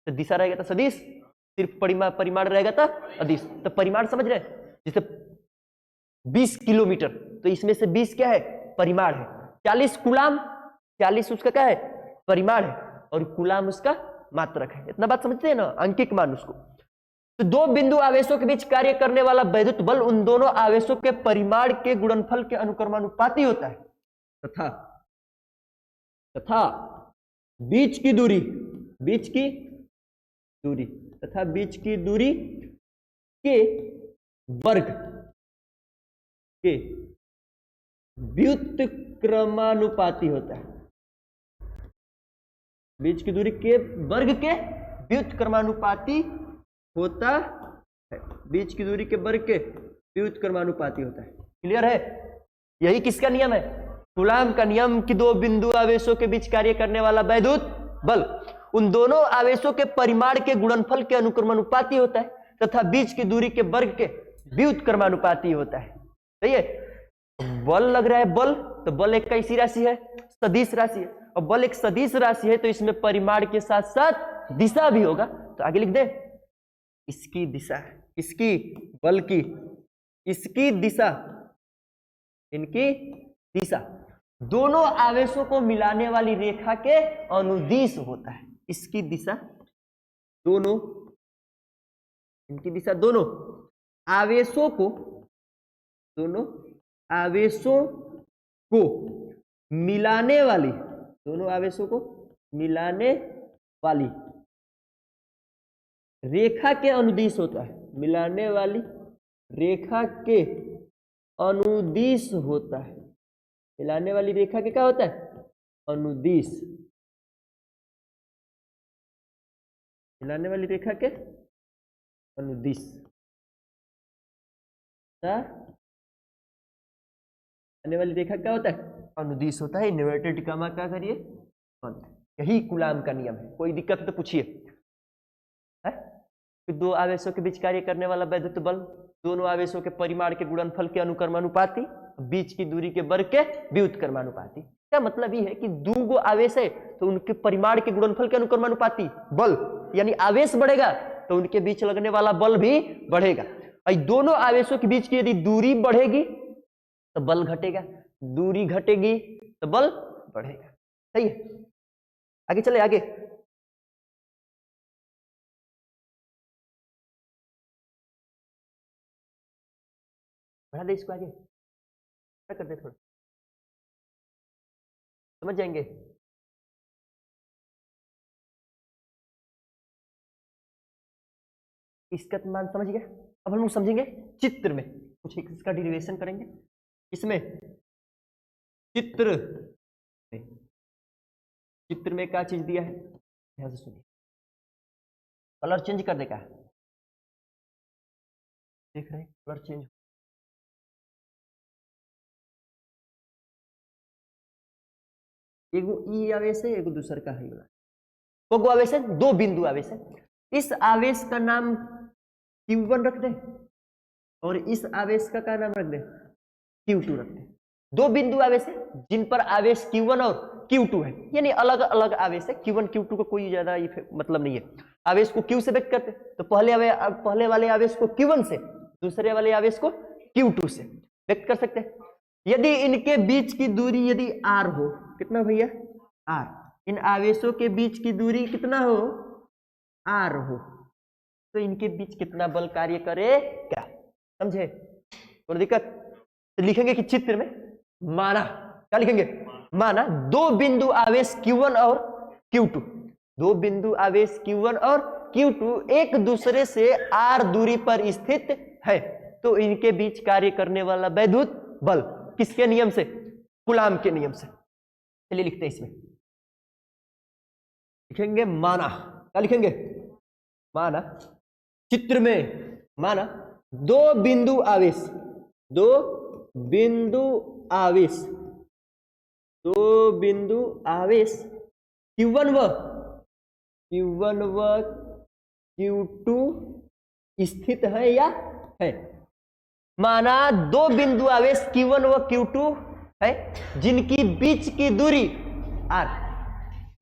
तो दिशा रहेगा तो सदिश, सिर्फ परिमाण रहेगा तो अदिश। तो परिमाण समझ रहे हैं, जैसे 20 किलोमीटर तो इसमें से 20 क्या है? परिमाण है। 40 कूलॉम, 40 उसका क्या है? परिमाण है, और कूलॉम उसका मात्रक है। इतना बात समझते हैं ना, अंकिक मान उसको। तो दो बिंदु आवेशों के बीच कार्य करने वाला वैद्युत बल उन दोनों आवेशों के परिमाण के गुणनफल के अनुक्रमानुपाती होता है तथा बीच की दूरी के वर्ग के व्युत्क्रमानुपाती होता है, बीच की दूरी के वर्ग के व्युत्क्रमानुपाती होता है, बीच की दूरी के वर्ग के व्युत्क्रमानुपाती होता है। क्लियर है? यही किसका नियम है? कूलॉम का नियम कि दो बिंदु आवेशों के बीच कार्य करने वाला वैद्युत बल उन दोनों आवेशों के परिमाण के गुणनफल के अनुक्रमानुपाती होता है तथा बीच की दूरी के वर्ग के व्युत्क्रमानुपाती होता है। सही है? बल लग रहा है बल, तो बल एक कैसी राशि है? सदिश राशि है, और बल एक सदिश राशि है तो इसमें परिमाण के साथ साथ दिशा भी होगा। तो आगे लिख दे, इसकी दिशा, इसकी बल की, इसकी दिशा, इनकी दिशा दोनों आवेशों को मिलाने वाली रेखा के अनुदिश होता है। इसकी दिशा दोनों, इनकी दिशा दोनों आवेशों को मिलाने वाली, दोनों आवेशों को मिलाने वाली रेखा के अनुदिश होता है, मिलाने वाली रेखा के अनुदिश होता है, मिलाने वाली रेखा के क्या होता है? अनुदिश। मिलाने वाली रेखा के अनुदिश आने वाली रेखा क्या होता है? अनुदिश होता है। इन्वर्टेड कॉमा क्या करिए? बंद। यही कूलाम का नियम है। कोई दिक्कत तो पूछिए। है कि दो आवेशों के बीच कार्य करने वाला वैद्युत बल दोनों आवेशों के परिमाण के गुणनफल के अनुक्रमानुपाती, बीच की दूरी के वर्ग के व्युत्क्रमानुपाती। क्या मतलब ये है कि दो गो आवेश है तो उनके परिमाण के गुणनफल के अनुक्रमानुपाती बल, यानी आवेश बढ़ेगा तो उनके बीच लगने वाला बल भी बढ़ेगा। और दोनों आवेशों के बीच की यदि दूरी बढ़ेगी तो बल घटेगा, दूरी घटेगी तो बल बढ़ेगा। सही है, आगे चले। आगे बढ़ा दे इसको, आगे क्या कर दे, थोड़ा समझ जाएंगे। इसका मान समझ गया। अब हम लोग समझेंगे चित्र में, कुछ इसका डिरिवेशन करेंगे। इसमें चित्र में क्या चीज दिया है, ध्यान से सुनिए। कलर चेंज करने का देख रहे हैं, कलर चेंज। एगो ई आवेश है, एगो दूसर का है। को आवेश है, दो बिंदु आवेश है। इस आवेश का नाम Q1 रख दे और इस आवेश का क्या नाम रख दे? Q2 रख दे। दो बिंदु आवेश है जिन पर आवेश Q1 और Q2 है, यानी अलग अलग आवेश है। Q1 Q2 को कोई ज्यादा मतलब नहीं है। आवेश को Q से व्यक्त करते तो पहले वाले आवेश को Q1 से, दूसरे वाले आवेश को Q2 से व्यक्त कर सकते हैं। यदि इनके बीच की दूरी यदि R हो, कितना भैया? R। इन आवेशों के बीच की दूरी कितना हो? R हो, तो इनके बीच कितना बल कार्य करेगा? समझे? कोई दिक्कत? तो लिखेंगे कि चित्र में माना, क्या लिखेंगे? माना दो बिंदु आवेश Q1 और Q2, दो बिंदु आवेश Q1 और Q2 एक दूसरे से R दूरी पर स्थित है, तो इनके बीच कार्य करने वाला वैद्युत बल किसके नियम से? कूलाम के नियम से। चलिए लिखते हैं। इसमें लिखेंगे माना, क्या लिखेंगे? माना चित्र में, माना दो बिंदु आवेश, दो बिंदु आवेश, दो बिंदु आवेश Q1 व Q2 स्थित है या है। माना दो बिंदु आवेश Q1 व Q2 है जिनकी बीच की दूरी R,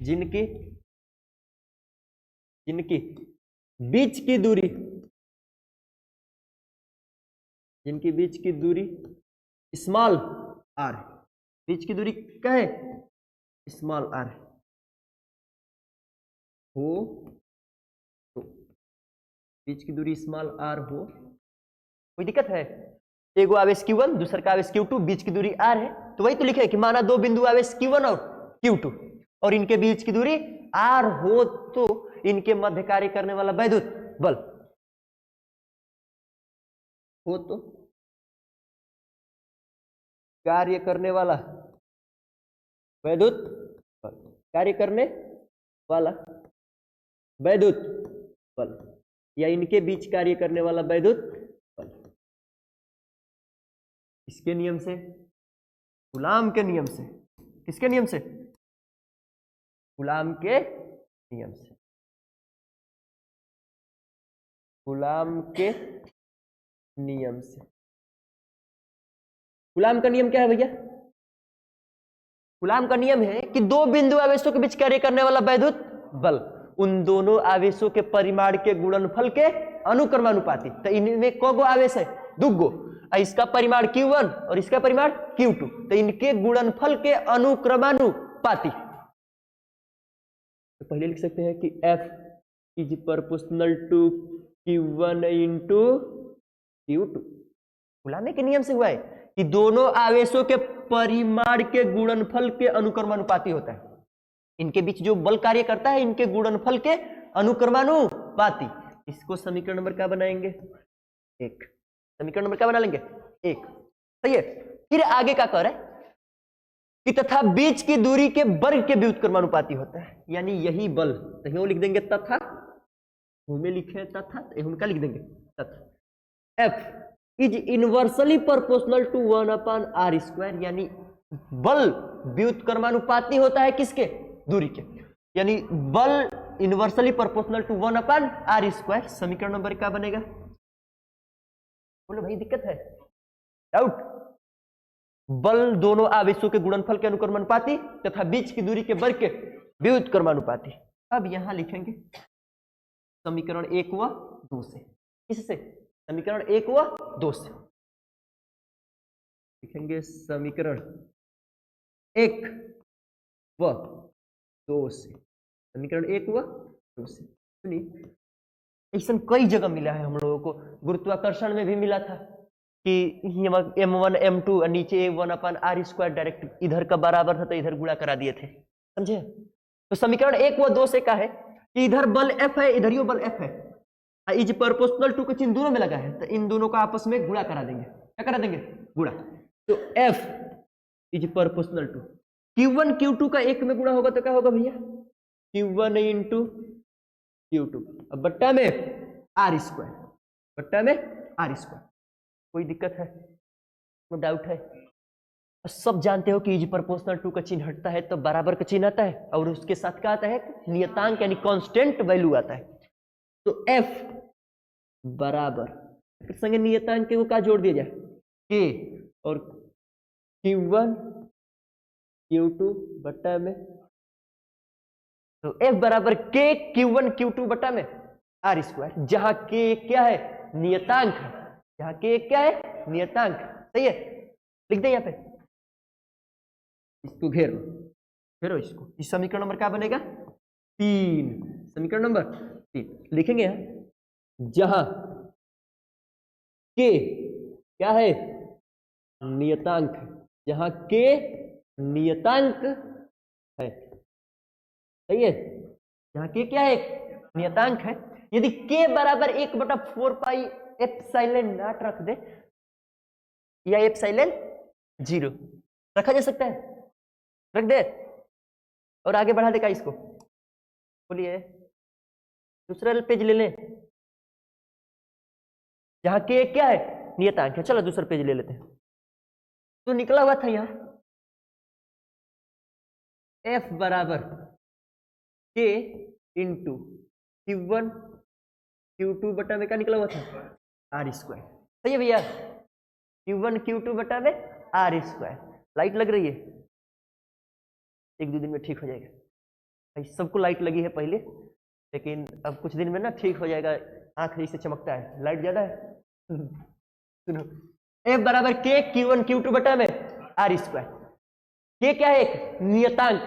जिनकी बीच की दूरी, जिनकी बीच की दूरी स्मॉल r, बीच की दूरी क्या है? स्मॉल r हो, तो बीच की दूरी स्मॉल r हो, कोई दिक्कत है? एगो आवेश Q1, दूसरा का आवेश Q2, बीच की दूरी r है, तो वही तो लिखे कि माना दो बिंदु आवेश Q1 और Q2 और इनके बीच की दूरी r हो, तो इनके मध्य कार्य करने वाला वैद्युत बल हो, तो कार्य करने वाला वैद्युत बल, कार्य करने वाला वैद्युत बल, या इनके बीच कार्य करने वाला वैद्युत बल इसके नियम से, कूलाम के नियम से। किसके नियम से? कूलाम के नियम से। कूलाम के नियम से। कूलाम का नियम क्या है भैया? कूलाम का नियम है कि दो बिंदु आवेशों के बीच कार्य करने वाला वैद्युत बल उन दोनों आवेशों के परिमाण के गुणनफल के अनुक्रमानुपाती। तो इनमें कौन आवेश है? दुगो। इसका परिमाण Q1 और इसका परिमाण Q2, तो इनके गुणनफल के अनुक्रमानुपाती। तो पहले लिख सकते हैं कि F is proportional to Q1 into Q2। Coulomb के नियम से हुआ है कि दोनों आवेशों के परिमाण के गुणनफल के अनुक्रमानुपाती होता है। इनके बीच जो बल कार्य करता है इनके गुणनफल के अनुक्रमानुपाती। इसको समीकरण नंबर क्या बनाएंगे? एक। समीकरण नंबर क्या बना लेंगे? एक। सही है। फिर आगे क्या कर रहा है कि तथा बीच की दूरी के वर्ग के व्युत्क्रमानुपाती होता है, यानी यही बल, तो लिख देंगे तथा में लिखे तथा, उनका लिख देंगे तथा। F is inversely proportional to 1/r², यानी बल व्युत्क्रमानुपाती होता है किसके? दूरी के, यानी बल इनवर्सली प्रोपोर्शनल टू 1/r²। समीकरण नंबर क्या बनेगा? बोलो भाई, दिक्कत है? डाउट? बल दोनों आवेशों के गुणनफल के अनुक्रमानुपाती तथा बीच की दूरी के वर्ग के व्युत्क्रमानुपाती। अब यहां लिखेंगे समीकरण 1 व 2 से। किससे? समीकरण 1 व 2 से लिखेंगे समीकरण 1 व 2 से। समीकरण 1 व 2 से सुनिए, ऐसा कई जगह मिला है हम लोगों को। गुरुत्वाकर्षण में भी मिला था कि m1 m2 नीचे 1/r² डायरेक्ट इधर का बराबर था तो इधर गुणा करा दिए थे, समझे? तो समीकरण 1 व 2 से क्या है कि इधर बल F है, इधर बल F है, इज प्रोपोर्शनल टू का चिन्ह दोनों में लगा है, तो इन दोनों का आपस में गुणा करा देंगे। क्या करा देंगे? गुणा। तो F is proportional to Q1 Q2 का एक में गुणा होगा तो क्या होगा भैया? Q1 इंटू Q2 अब बट्टा में r², बट्टा में r²। कोई दिक्कत है? नो डाउट है? सब जानते हो कि इज प्रोपोर्शनल टू का चिन्ह हटता है तो बराबर का चिन्ह आता है, और उसके साथ क्या आता है? नियतांक यानी कांस्टेंट वैल्यू आता है। तो F बराबर संगे नियतांक को क्या जोड़ दिया जाए? K और Q1 Q2 बट्टा में, तो F बराबर K Q1 Q2 बट्टा में r², जहां K क्या है? नियतांक है। जहां K क्या है? नियतांक। सही है? लिख दे यहाँ पे, इसको घेरो, घेरो इसको। इस समीकरण नंबर क्या बनेगा? 3। समीकरण नंबर 3 लिखेंगे यहां, जहां K क्या है? नियतांक है। जहां K नियतांक है, सही है? जहां K क्या है? नियतांक है। यदि K बराबर 1/4 पाई एप्सिलॉन नॉट रख दे या एप्सिलॉन 0 रखा जा सकता है, रख दे और आगे बढ़ा देगा इसको। बोलिए, दूसरा पेज ले लें जहां K क्या है? नियतांक है। चलो दूसरा पेज ले लेते हैं। तो निकला हुआ था यहां F बराबर K इंटू Q1 Q2 बटा में क्या निकला हुआ था? r²। सही है भैया? Q1 Q2 बटा में r²। लाइट लग रही है? 1-2 दिन में ठीक हो जाएगा भाई। सबको लाइट लगी है पहले, लेकिन अब कुछ दिन में ना ठीक हो जाएगा। आंख जैसे चमकता है, लाइट ज्यादा है। सुनो, F बराबर K Q1 Q2 बटा में r²। K क्या है? एक नियतांक।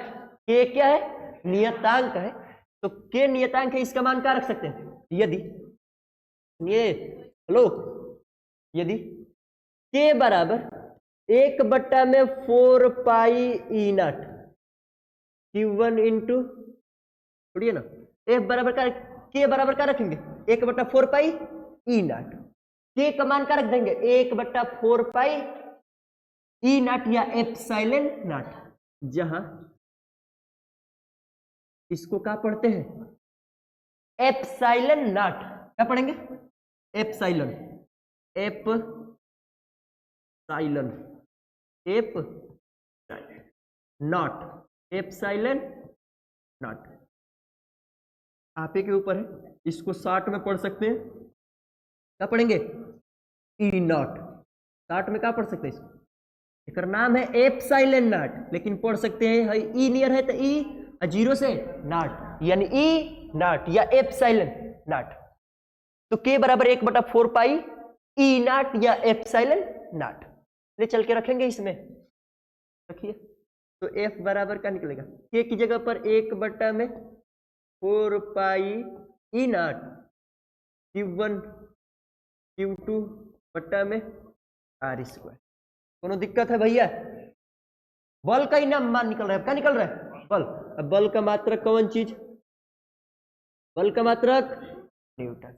K क्या है? नियतांक है। तो K नियतांक है, इसका मान क्या रख सकते हैं? यदि ये हेलो, यदि K बराबर 1/4 पाई E0 Q1 इंटू, छोड़िए ना, F बराबर का K बराबर क्या रखेंगे? 1/4 पाई E0। K का मान क्या रख देंगे? 1/4 पाई E0 या एप्सिलॉन नॉट। जहां इसको क्या पढ़ते हैं? Epsilon not. क्या पढ़ेंगे? Epsilon, epsilon, not, epsilon not. आपे के ऊपर है। इसको 60 में पढ़ सकते हैं। क्या पढ़ेंगे? E0। 60 में क्या पढ़ सकते हैं? इसको, एक नाम है एप्सिलॉन नॉट, लेकिन पढ़ सकते हैं ई नियर है तो ई, 0 से नॉट, यानी E0 या एप्सिलॉन नॉट। तो K बराबर 1/4 पाई E0 या एप्सिलॉन नॉट ले चल के रखेंगे इसमें। रखिए, तो F बराबर क्या निकलेगा? K की जगह पर 1/4 पाई E0 Q1 Q2 बट्टा में r²। कोनो दिक्कत है भैया? बल का ही नाम मान निकल रहा है। क्या निकल रहा है? बल। अब बल का मात्रक कौन चीज? बल का मात्रक न्यूटन।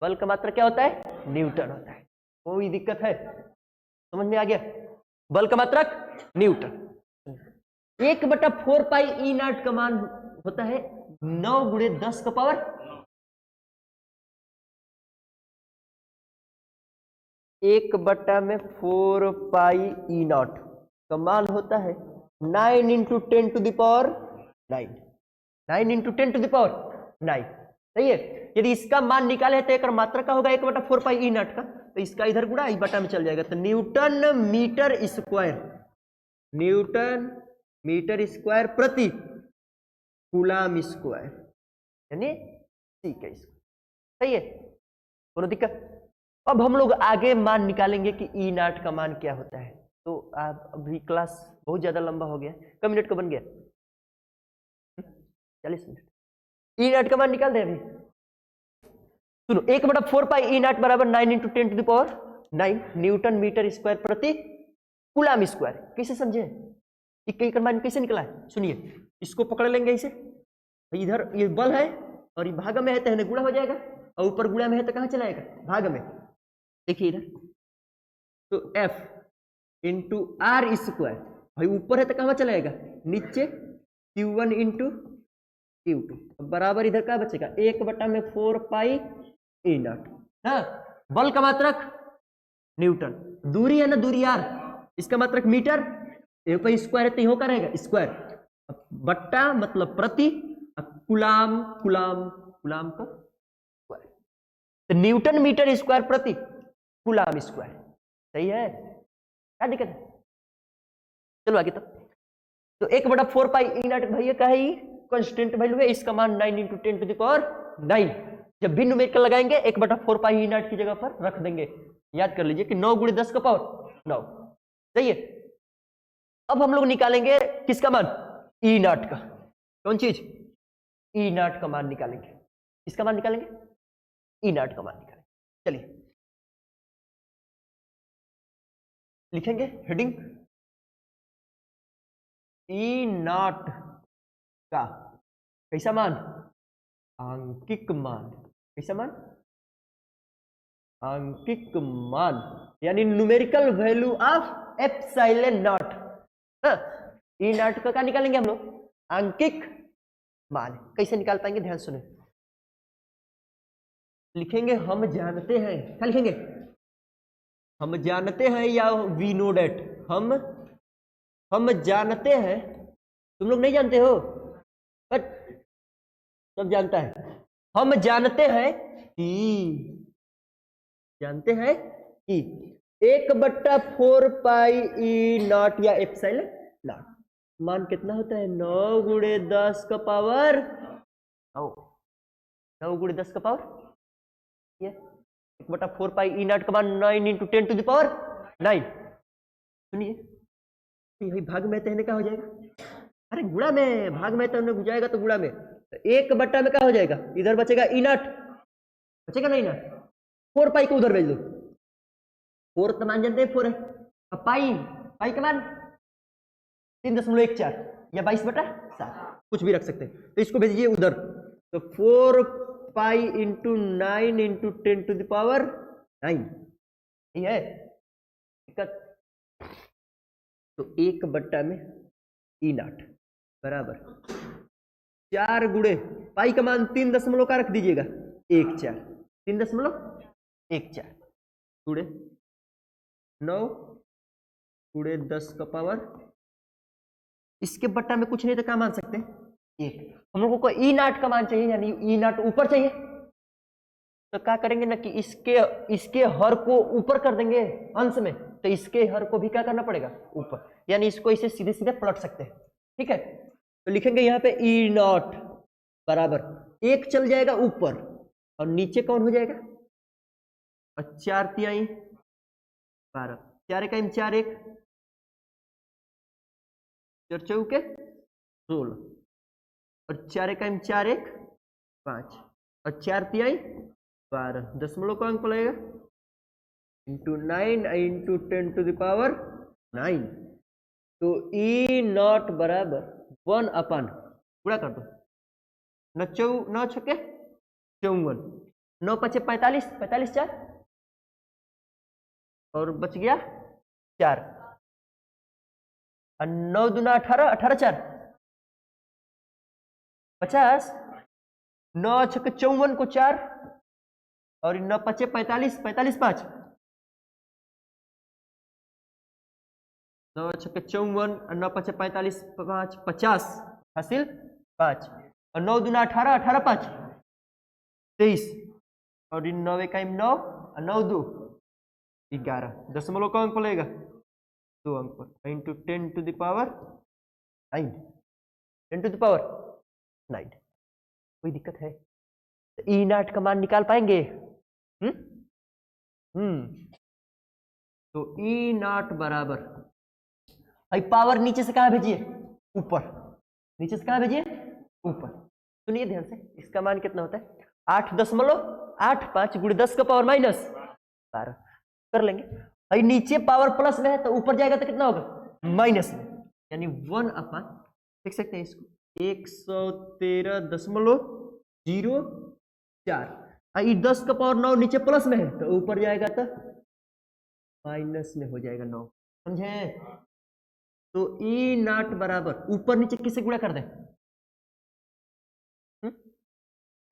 बल का मात्रक क्या होता है? न्यूटन होता है। कोई दिक्कत है? समझ में आ गया? बल का मात्रक न्यूटन। 1/4 पाई E0 का मान होता है 9 × 10⁻⁹ एक बटा में 4 पाई ई नॉट का मान होता है 9 into 10 to the power 9, 9 into 10 to the power 9। सही है। यदि इसका मान निकाले तो एक मात्रा का होगा 1 बटा 4 पाई ई नॉट का, तो इसका इधर गुणा ई बटा में चल जाएगा, तो newton metre square, newton metre square प्रति कूलाम स्क्वायर, यानी ठीक है। सही है, कोनो दिक्कत? अब हम लोग आगे मान निकालेंगे कि ई नॉट का मान क्या होता है। तो आप अभी क्लास बहुत ज्यादा लंबा हो गया, कई मिनट का बन गया? 40 मिनट। ई नॉट का मान निकाल दे अभी। सुनो, 1 बटा 4 पाई ई नॉट बराबर 9 into 10 to the power 9 newton metre square प्रति कूलाम स्क्वायर। कैसे समझे? इक्के का मान कैसे निकला है? सुनिए, इसको पकड़ लेंगे इसे, इधर ये बल है और ये भाग में है तो गुणा हो जाएगा, और ऊपर गुणा में है तो कहां चला जाएगा? भाग में। देखिए इधर, तो F इंटू आर स्क्वायर, भाई ऊपर है तो कहां चला जाएगा? नीचे, Q1 इंटू Q2 बराबर इधर क्या बचेगा? 1 बटा में 4 पाई ई नॉट। हाँ, बल का मात्रक न्यूटन, दूरी है ना, दूरी आर, इसका मात्रक मीटर, स्क्वायर है तो यहाँ का रहेगा स्क्वायर, बट्टा मतलब प्रति, कुलाम कुलाम कुलाम का स्क्वायर, तो न्यूटन मीटर स्क्वायर प्रति कूलाम स्क्वायर। सही है, क्या दिक्कत है? चलो आगे। तो 1 बटा 4 पाई ई नॉट भैया का है, कांस्टेंट वैल्यू है, इसका मान 9 इंटू 10 टू द पावर 9। जब भी न्यूमेरिकल लगाएंगे 1 बटा 4 पाई ई नॉट की जगह पर रख देंगे। याद कर लीजिए कि 9 गुणे 10 का पावर 9। सही है। अब हम लोग निकालेंगे किसका मान? ई नॉट का। कौन चीज? ई नॉट का मान निकालेंगे। किसका मान निकालेंगे? ई नॉट का मान निकालेंगे। चलिए लिखेंगे हेडिंग, ई नॉट का कैसा मान? आंकिक मान। कैसा मान? आंकिक मान, यानी numerical value of epsilon not. E not का क्या निकालेंगे हम लोग? आंकिक मान। कैसे निकाल पाएंगे? ध्यान सुने, लिखेंगे हम जानते हैं। क्या लिखेंगे? हम जानते हैं, या वी नो डेट, हम जानते हैं। तुम लोग नहीं जानते हो, बट सब जानता है। हम जानते हैं कि 1 बट्टा 4 पाई ई नॉट या एप्सिलॉन नॉट मान कितना होता है? 9 गुणे 10 का पावर 9, 9 गुणे 10 का पावर, ये 1 बटा 4 पाई ई नॉट का मान 9 इंटू 10 टू द पावर 9। सुनिए, यही भाग में तहने क्या हो जाएगा? अरे गुणा में, भाग में तहने गुजाएगा तो गुणा में, तो 1 बट्टा में क्या हो जाएगा? इधर बचेगा ई नॉट, बचेगा ना ई नॉट। 4 पाई को उधर भेज दो, 4 तो मान जानते हैं 4 है, अब पाई का मान 3.14 या 22/7, कुछ भी रख सकते हैं। तो इसको भेजिए उधर, तो 4 pi into 9 into 10 to the power 9। ठीक है, दिक्कत? तो 1 बट्टा में ई नॉट बराबर 4 गुणे पाई का मान 3 का रख दीजिएगा 14, 3.14 गुणे 9 गुणे 10 का पावर, इसके बट्टा में कुछ नहीं तो क्या मान सकते हैं? 1। हम लोगों को ई नॉट का मान चाहिए, यानी ई नॉट ऊपर चाहिए, तो क्या करेंगे ना कि इसके हर को ऊपर कर देंगे अंश में, तो इसके हर को भी क्या करना पड़ेगा? ऊपर, यानी इसको इसे सीधे सीधे पलट सकते हैं। ठीक है, तो लिखेंगे यहाँ पे ई नॉट बराबर 1 चल जाएगा ऊपर, और नीचे कौन हो जाएगा? और 4 तिहाई 12, 4 1 4 1 4 चौके 16, और 4 1 4 1 5, और 4 तिहाई 12, दशमलव का अंक लगेगा into 9 into 10 to the power 9। तो ई नॉट बराबर 1 अपन पूरा कर दो, 9 छक्के 54, 9 पचे 45, 45 4, और बच गया 4, और 9 दूना 18, 18 4 50, 9 छक्के 54 को 4, और 9 पचे 45, 45 5, 9 छक्के 54, 9 पचे 45, 5 50 हासिल 5 और 9 दूना 18, 18 5 23 और इन 9 का 9 और 9 2 11 दशमलव का अंक पड़ेगा 2 अंक पर into 10 to the power 9 10 to the power 9। कोई दिक्कत है? तो ई नॉट का मान निकाल पाएंगे? तो ई नॉट बराबर भाई पावर नीचे से कहाँ भेजिए? ऊपर। नीचे से कहाँ भेजिए? ऊपर। सुनिए ध्यान से, इसका मान कितना होता है? 8.85 गुणे 10 का पावर माइनस 12 कर लेंगे। भाई नीचे पावर प्लस में है तो ऊपर जाएगा तो कितना होगा? माइनस में, यानी 1 अपॉन, देख सकते हैं इसको, 113.04। 10 का पावर 9 नीचे प्लस में है तो ऊपर जाएगा तो माइनस में हो जाएगा 9। समझे? तो ई नॉट बराबर ऊपर नीचे किससे गुणा कर दें?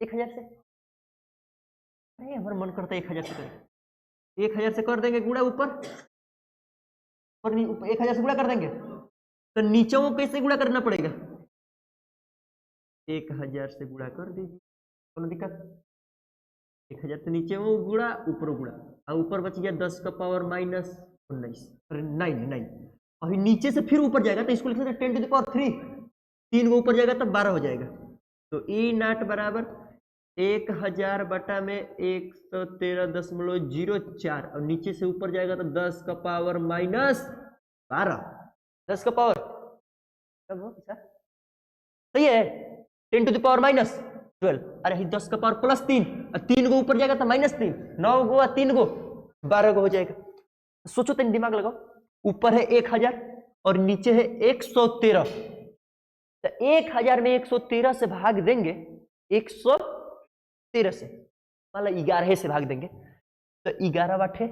1000 से। नहीं हमारा मन करता है 1000 से करें, 1000 से कर देंगे गुणा ऊपर, और 1000 से गुणा कर देंगे तो नीचे वो कैसे गुणा करना पड़ेगा? 1000 से गुणा कर दीजिए, कोई दिक्कत? 1000 से नीचे वो गुणा ऊपर गुणा, और ऊपर बच गया 10 का पावर माइनस 19 और नीचे से फिर ऊपर जाएगा तो इसको लिख सकते हैं 10 टू द पावर 3, 3 को ऊपर जाएगा तब 12 हो जाएगा। तो ई नॉट बराबर 1000 बटा में 113.04 और नीचे से ऊपर जाएगा तो 10 का पावर माइनस 12, 10 का पावर सही है 10 टू द पावर माइनस 12। अरे 10 का पावर प्लस 3 और 3 को ऊपर जाएगा तो माइनस 3, 9 को 3 को 12 को हो जाएगा। सोचो तो दिमाग लगाओ, ऊपर है 1000 और नीचे है 113, तो 1000 में 113 से भाग देंगे, 113 से मतलब 11 से भाग देंगे तो 11 बाटे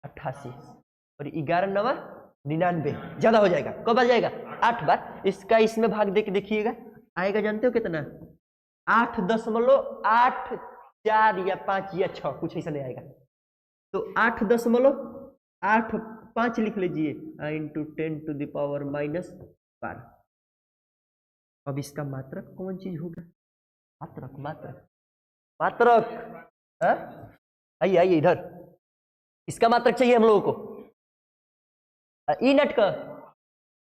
88 और 11 नवा 99, ज्यादा हो जाएगा। कब आ जाएगा? 8 बार। इसका इसमें भाग दे के देखिएगा आएगा, जानते हो कितना? 8.84 या 5 या 6 कुछ ऐसा नहीं आएगा। तो 8.85 लिख लीजिए into 10 to the power minus 12। अब इसका मात्रक कौन चीज होगा? मात्रक, मात्रक, मात्रक। आइए आइए इधर, इसका मात्रक चाहिए हम लोगों को, ई नट का।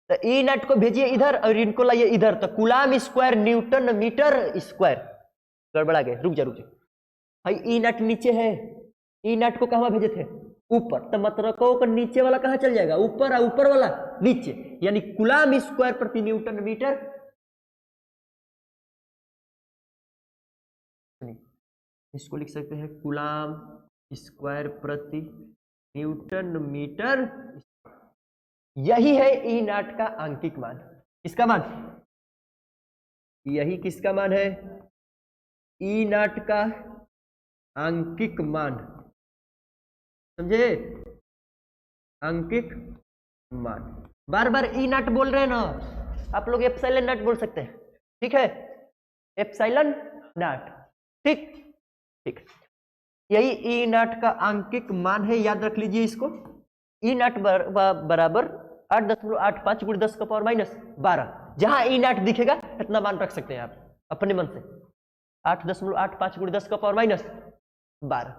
तो ई नट को भेजिए इधर और इनको लाइए इधर, तो coulomb square newton metre square. गड़बड़ा गए, रुक जा भाई। ई नट नीचे है, ई नट को कहां भेजे थे? ऊपर। तो मात्रकों का नीचे वाला कहां चल जाएगा? ऊपर, और ऊपर वाला नीचे, यानी कूलाम स्क्वायर प्रति न्यूटन मीटर। इसको लिख सकते हैं कूलाम स्क्वायर प्रति न्यूटन मीटर। यही है ई नॉट का आंकिक मान। किसका मान? यही किसका मान है? ई नॉट का आंकिक मान। समझे? आंकिक मान। बार बार ई नॉट बोल रहे हैं ना आप लोग, एप्सिलॉन नॉट बोल सकते हैं, ठीक है? एप्सिलॉन नॉट, ठीक ठीक। यही ई नॉट का आंकिक मान है, याद रख लीजिए इसको। ई नॉट बराबर 8.85 गुणे 10 का पावर माइनस 12। जहां ई नॉट दिखेगा इतना मान रख सकते हैं आप अपने मन से। 8.85 गुणे 10 का पावर माइनस 12।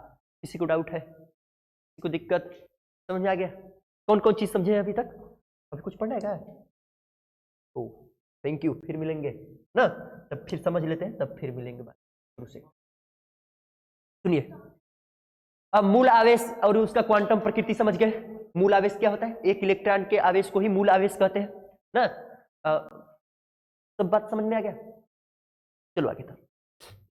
किसी को डाउट है? किसी को दिक्कत? समझ में आ गया? कौन कौन चीज समझे अभी तक? अभी कुछ पढ़ना है क्या? ओ थैंक यू, फिर मिलेंगे ना, तब फिर समझ लेते हैं, तब फिर मिलेंगे बात शुरू से। सुनिए, अब मूल आवेश और उसका क्वांटम प्रकृति समझ गए। मूल आवेश क्या होता है? एक इलेक्ट्रॉन के आवेश को ही मूल आवेश कहते हैं ना। सब बात समझ में आ गया? चलो आगे। था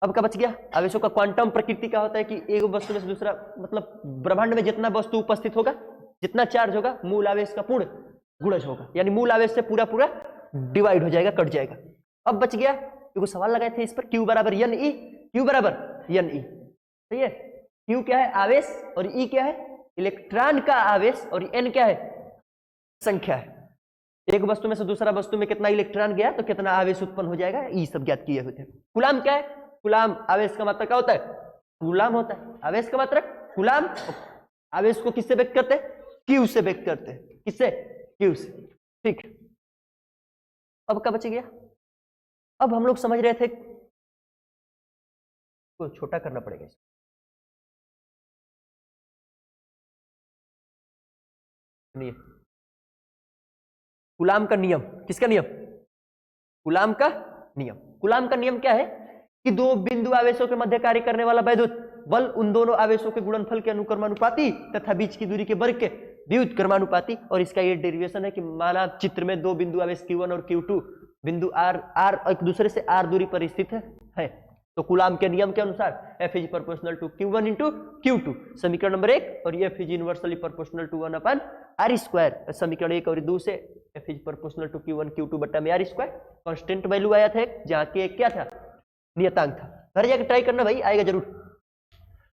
अब क्या बच गया? आवेशों का क्वांटम प्रकृति क्या होता है कि एक वस्तु में से दूसरा, मतलब ब्रह्मांड में जितना वस्तु उपस्थित होगा, जितना चार्ज होगा, मूल आवेश का पूर्ण गुणज होगा, यानी मूल आवेश से पूरा पूरा डिवाइड हो जाएगा, कट जाएगा। अब बच गया, देखो सवाल लगाए थे इस पर, Q बराबर एन ई, Q बराबर एन ई, सही है? Q क्या है? आवेश, और E क्या है? इलेक्ट्रॉन का आवेश, और N क्या है? संख्या है। एक वस्तु में से दूसरा वस्तु में कितना इलेक्ट्रॉन गया तो कितना आवेश उत्पन्न हो जाएगा, ये सब ज्ञात किए होते हैं। कूलाम क्या है? कूलाम आवेश का मात्रक क्या होता है? कूलाम होता है। आवेश का मात्रक कूलाम। आवेश को किससे व्यक्त करते हैं? Q से व्यक्त करते हैं। किससे? क्यू से। ठीक, अब क्या बच गया? अब हम लोग समझ रहे थे को छोटा करना पड़ेगा इसको। कूलाम का नियम, किसका नियम? कूलाम का नियम। कूलाम का नियम क्या है कि दो बिंदु आवेशों के मध्य कार्य करने वाला वैद्युत बल उन दोनों आवेशों के गुणनफल के अनुक्रमानुपाती तथा बीच की दूरी के वर्ग के व्युत्क्रमानुपाती। और इसका ये डेरिवेशन है कि माना चित्र में दो बिंदु आवेश Q1 और Q2 बिंदु R एक दूसरे से R दूरी पर स्थित है तो कूलाम के नियम के अनुसार F is proportional to Q1 into Q2 समीकरण नंबर 1, और F is inversely proportional to 1 अपन R स्क्वायर समीकरण 1 और 2 से F is proportional to Q1 Q2 बट्टा में R स्क्वायर। कांस्टेंट वैल्यू आया था जहाँ के क्या था? नियतांक था। घर जाकर ट्राई करना भाई, आएगा जरूर।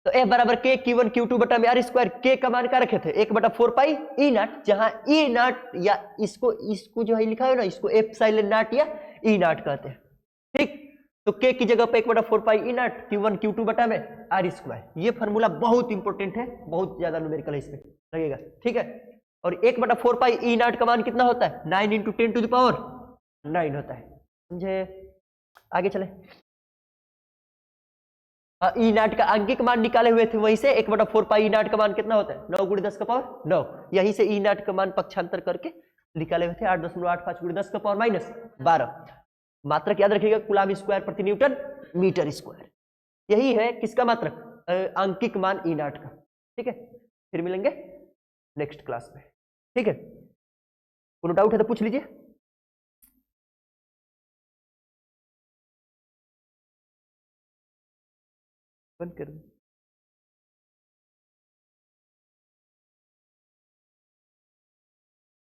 तो F बराबर K Q1 Q2 बटा में R स्क्वायर। K का मान क्या रखे थे? 1/4 पाई E नॉट, जहां E नॉट या इसको जो है लिखा है ना, इसको एप्सिलॉन नॉट या E नॉट कहते हैं। ठीक, तो K की जगह पे 1/4 पाई E नॉट Q1 Q2 बटा में R स्क्वायर। ये फॉर्मूला बहुत इंपॉर्टेंट है, बहुत ज्यादा न्यूमेरिकल है इसमें लगेगा। ठीक है, और 1/4 पाई E नॉट का मान कितना होता है? 9 × 10⁹ होता है। समझे? आगे चले। ई नॉट का अंकिक मान निकाले हुए थे, वहीं से 1/4 पाई ई नॉट का मान कितना होता है? 9 × 10⁻9। यहीं से ई नॉट का मान पक्षांतर करके निकाले हुए थे 8.85 × 10⁻12। मात्रक याद रखिएगा, कूलाम स्क्वायर प्रति न्यूटन मीटर स्क्वायर। यही है किसका मात्रक? अंकिक मान ई नॉट का। ठीक है, फिर मिलेंगे नेक्स्ट क्लास में। ठीक है, कोई डाउट है तो पूछ लीजिए। बंद कर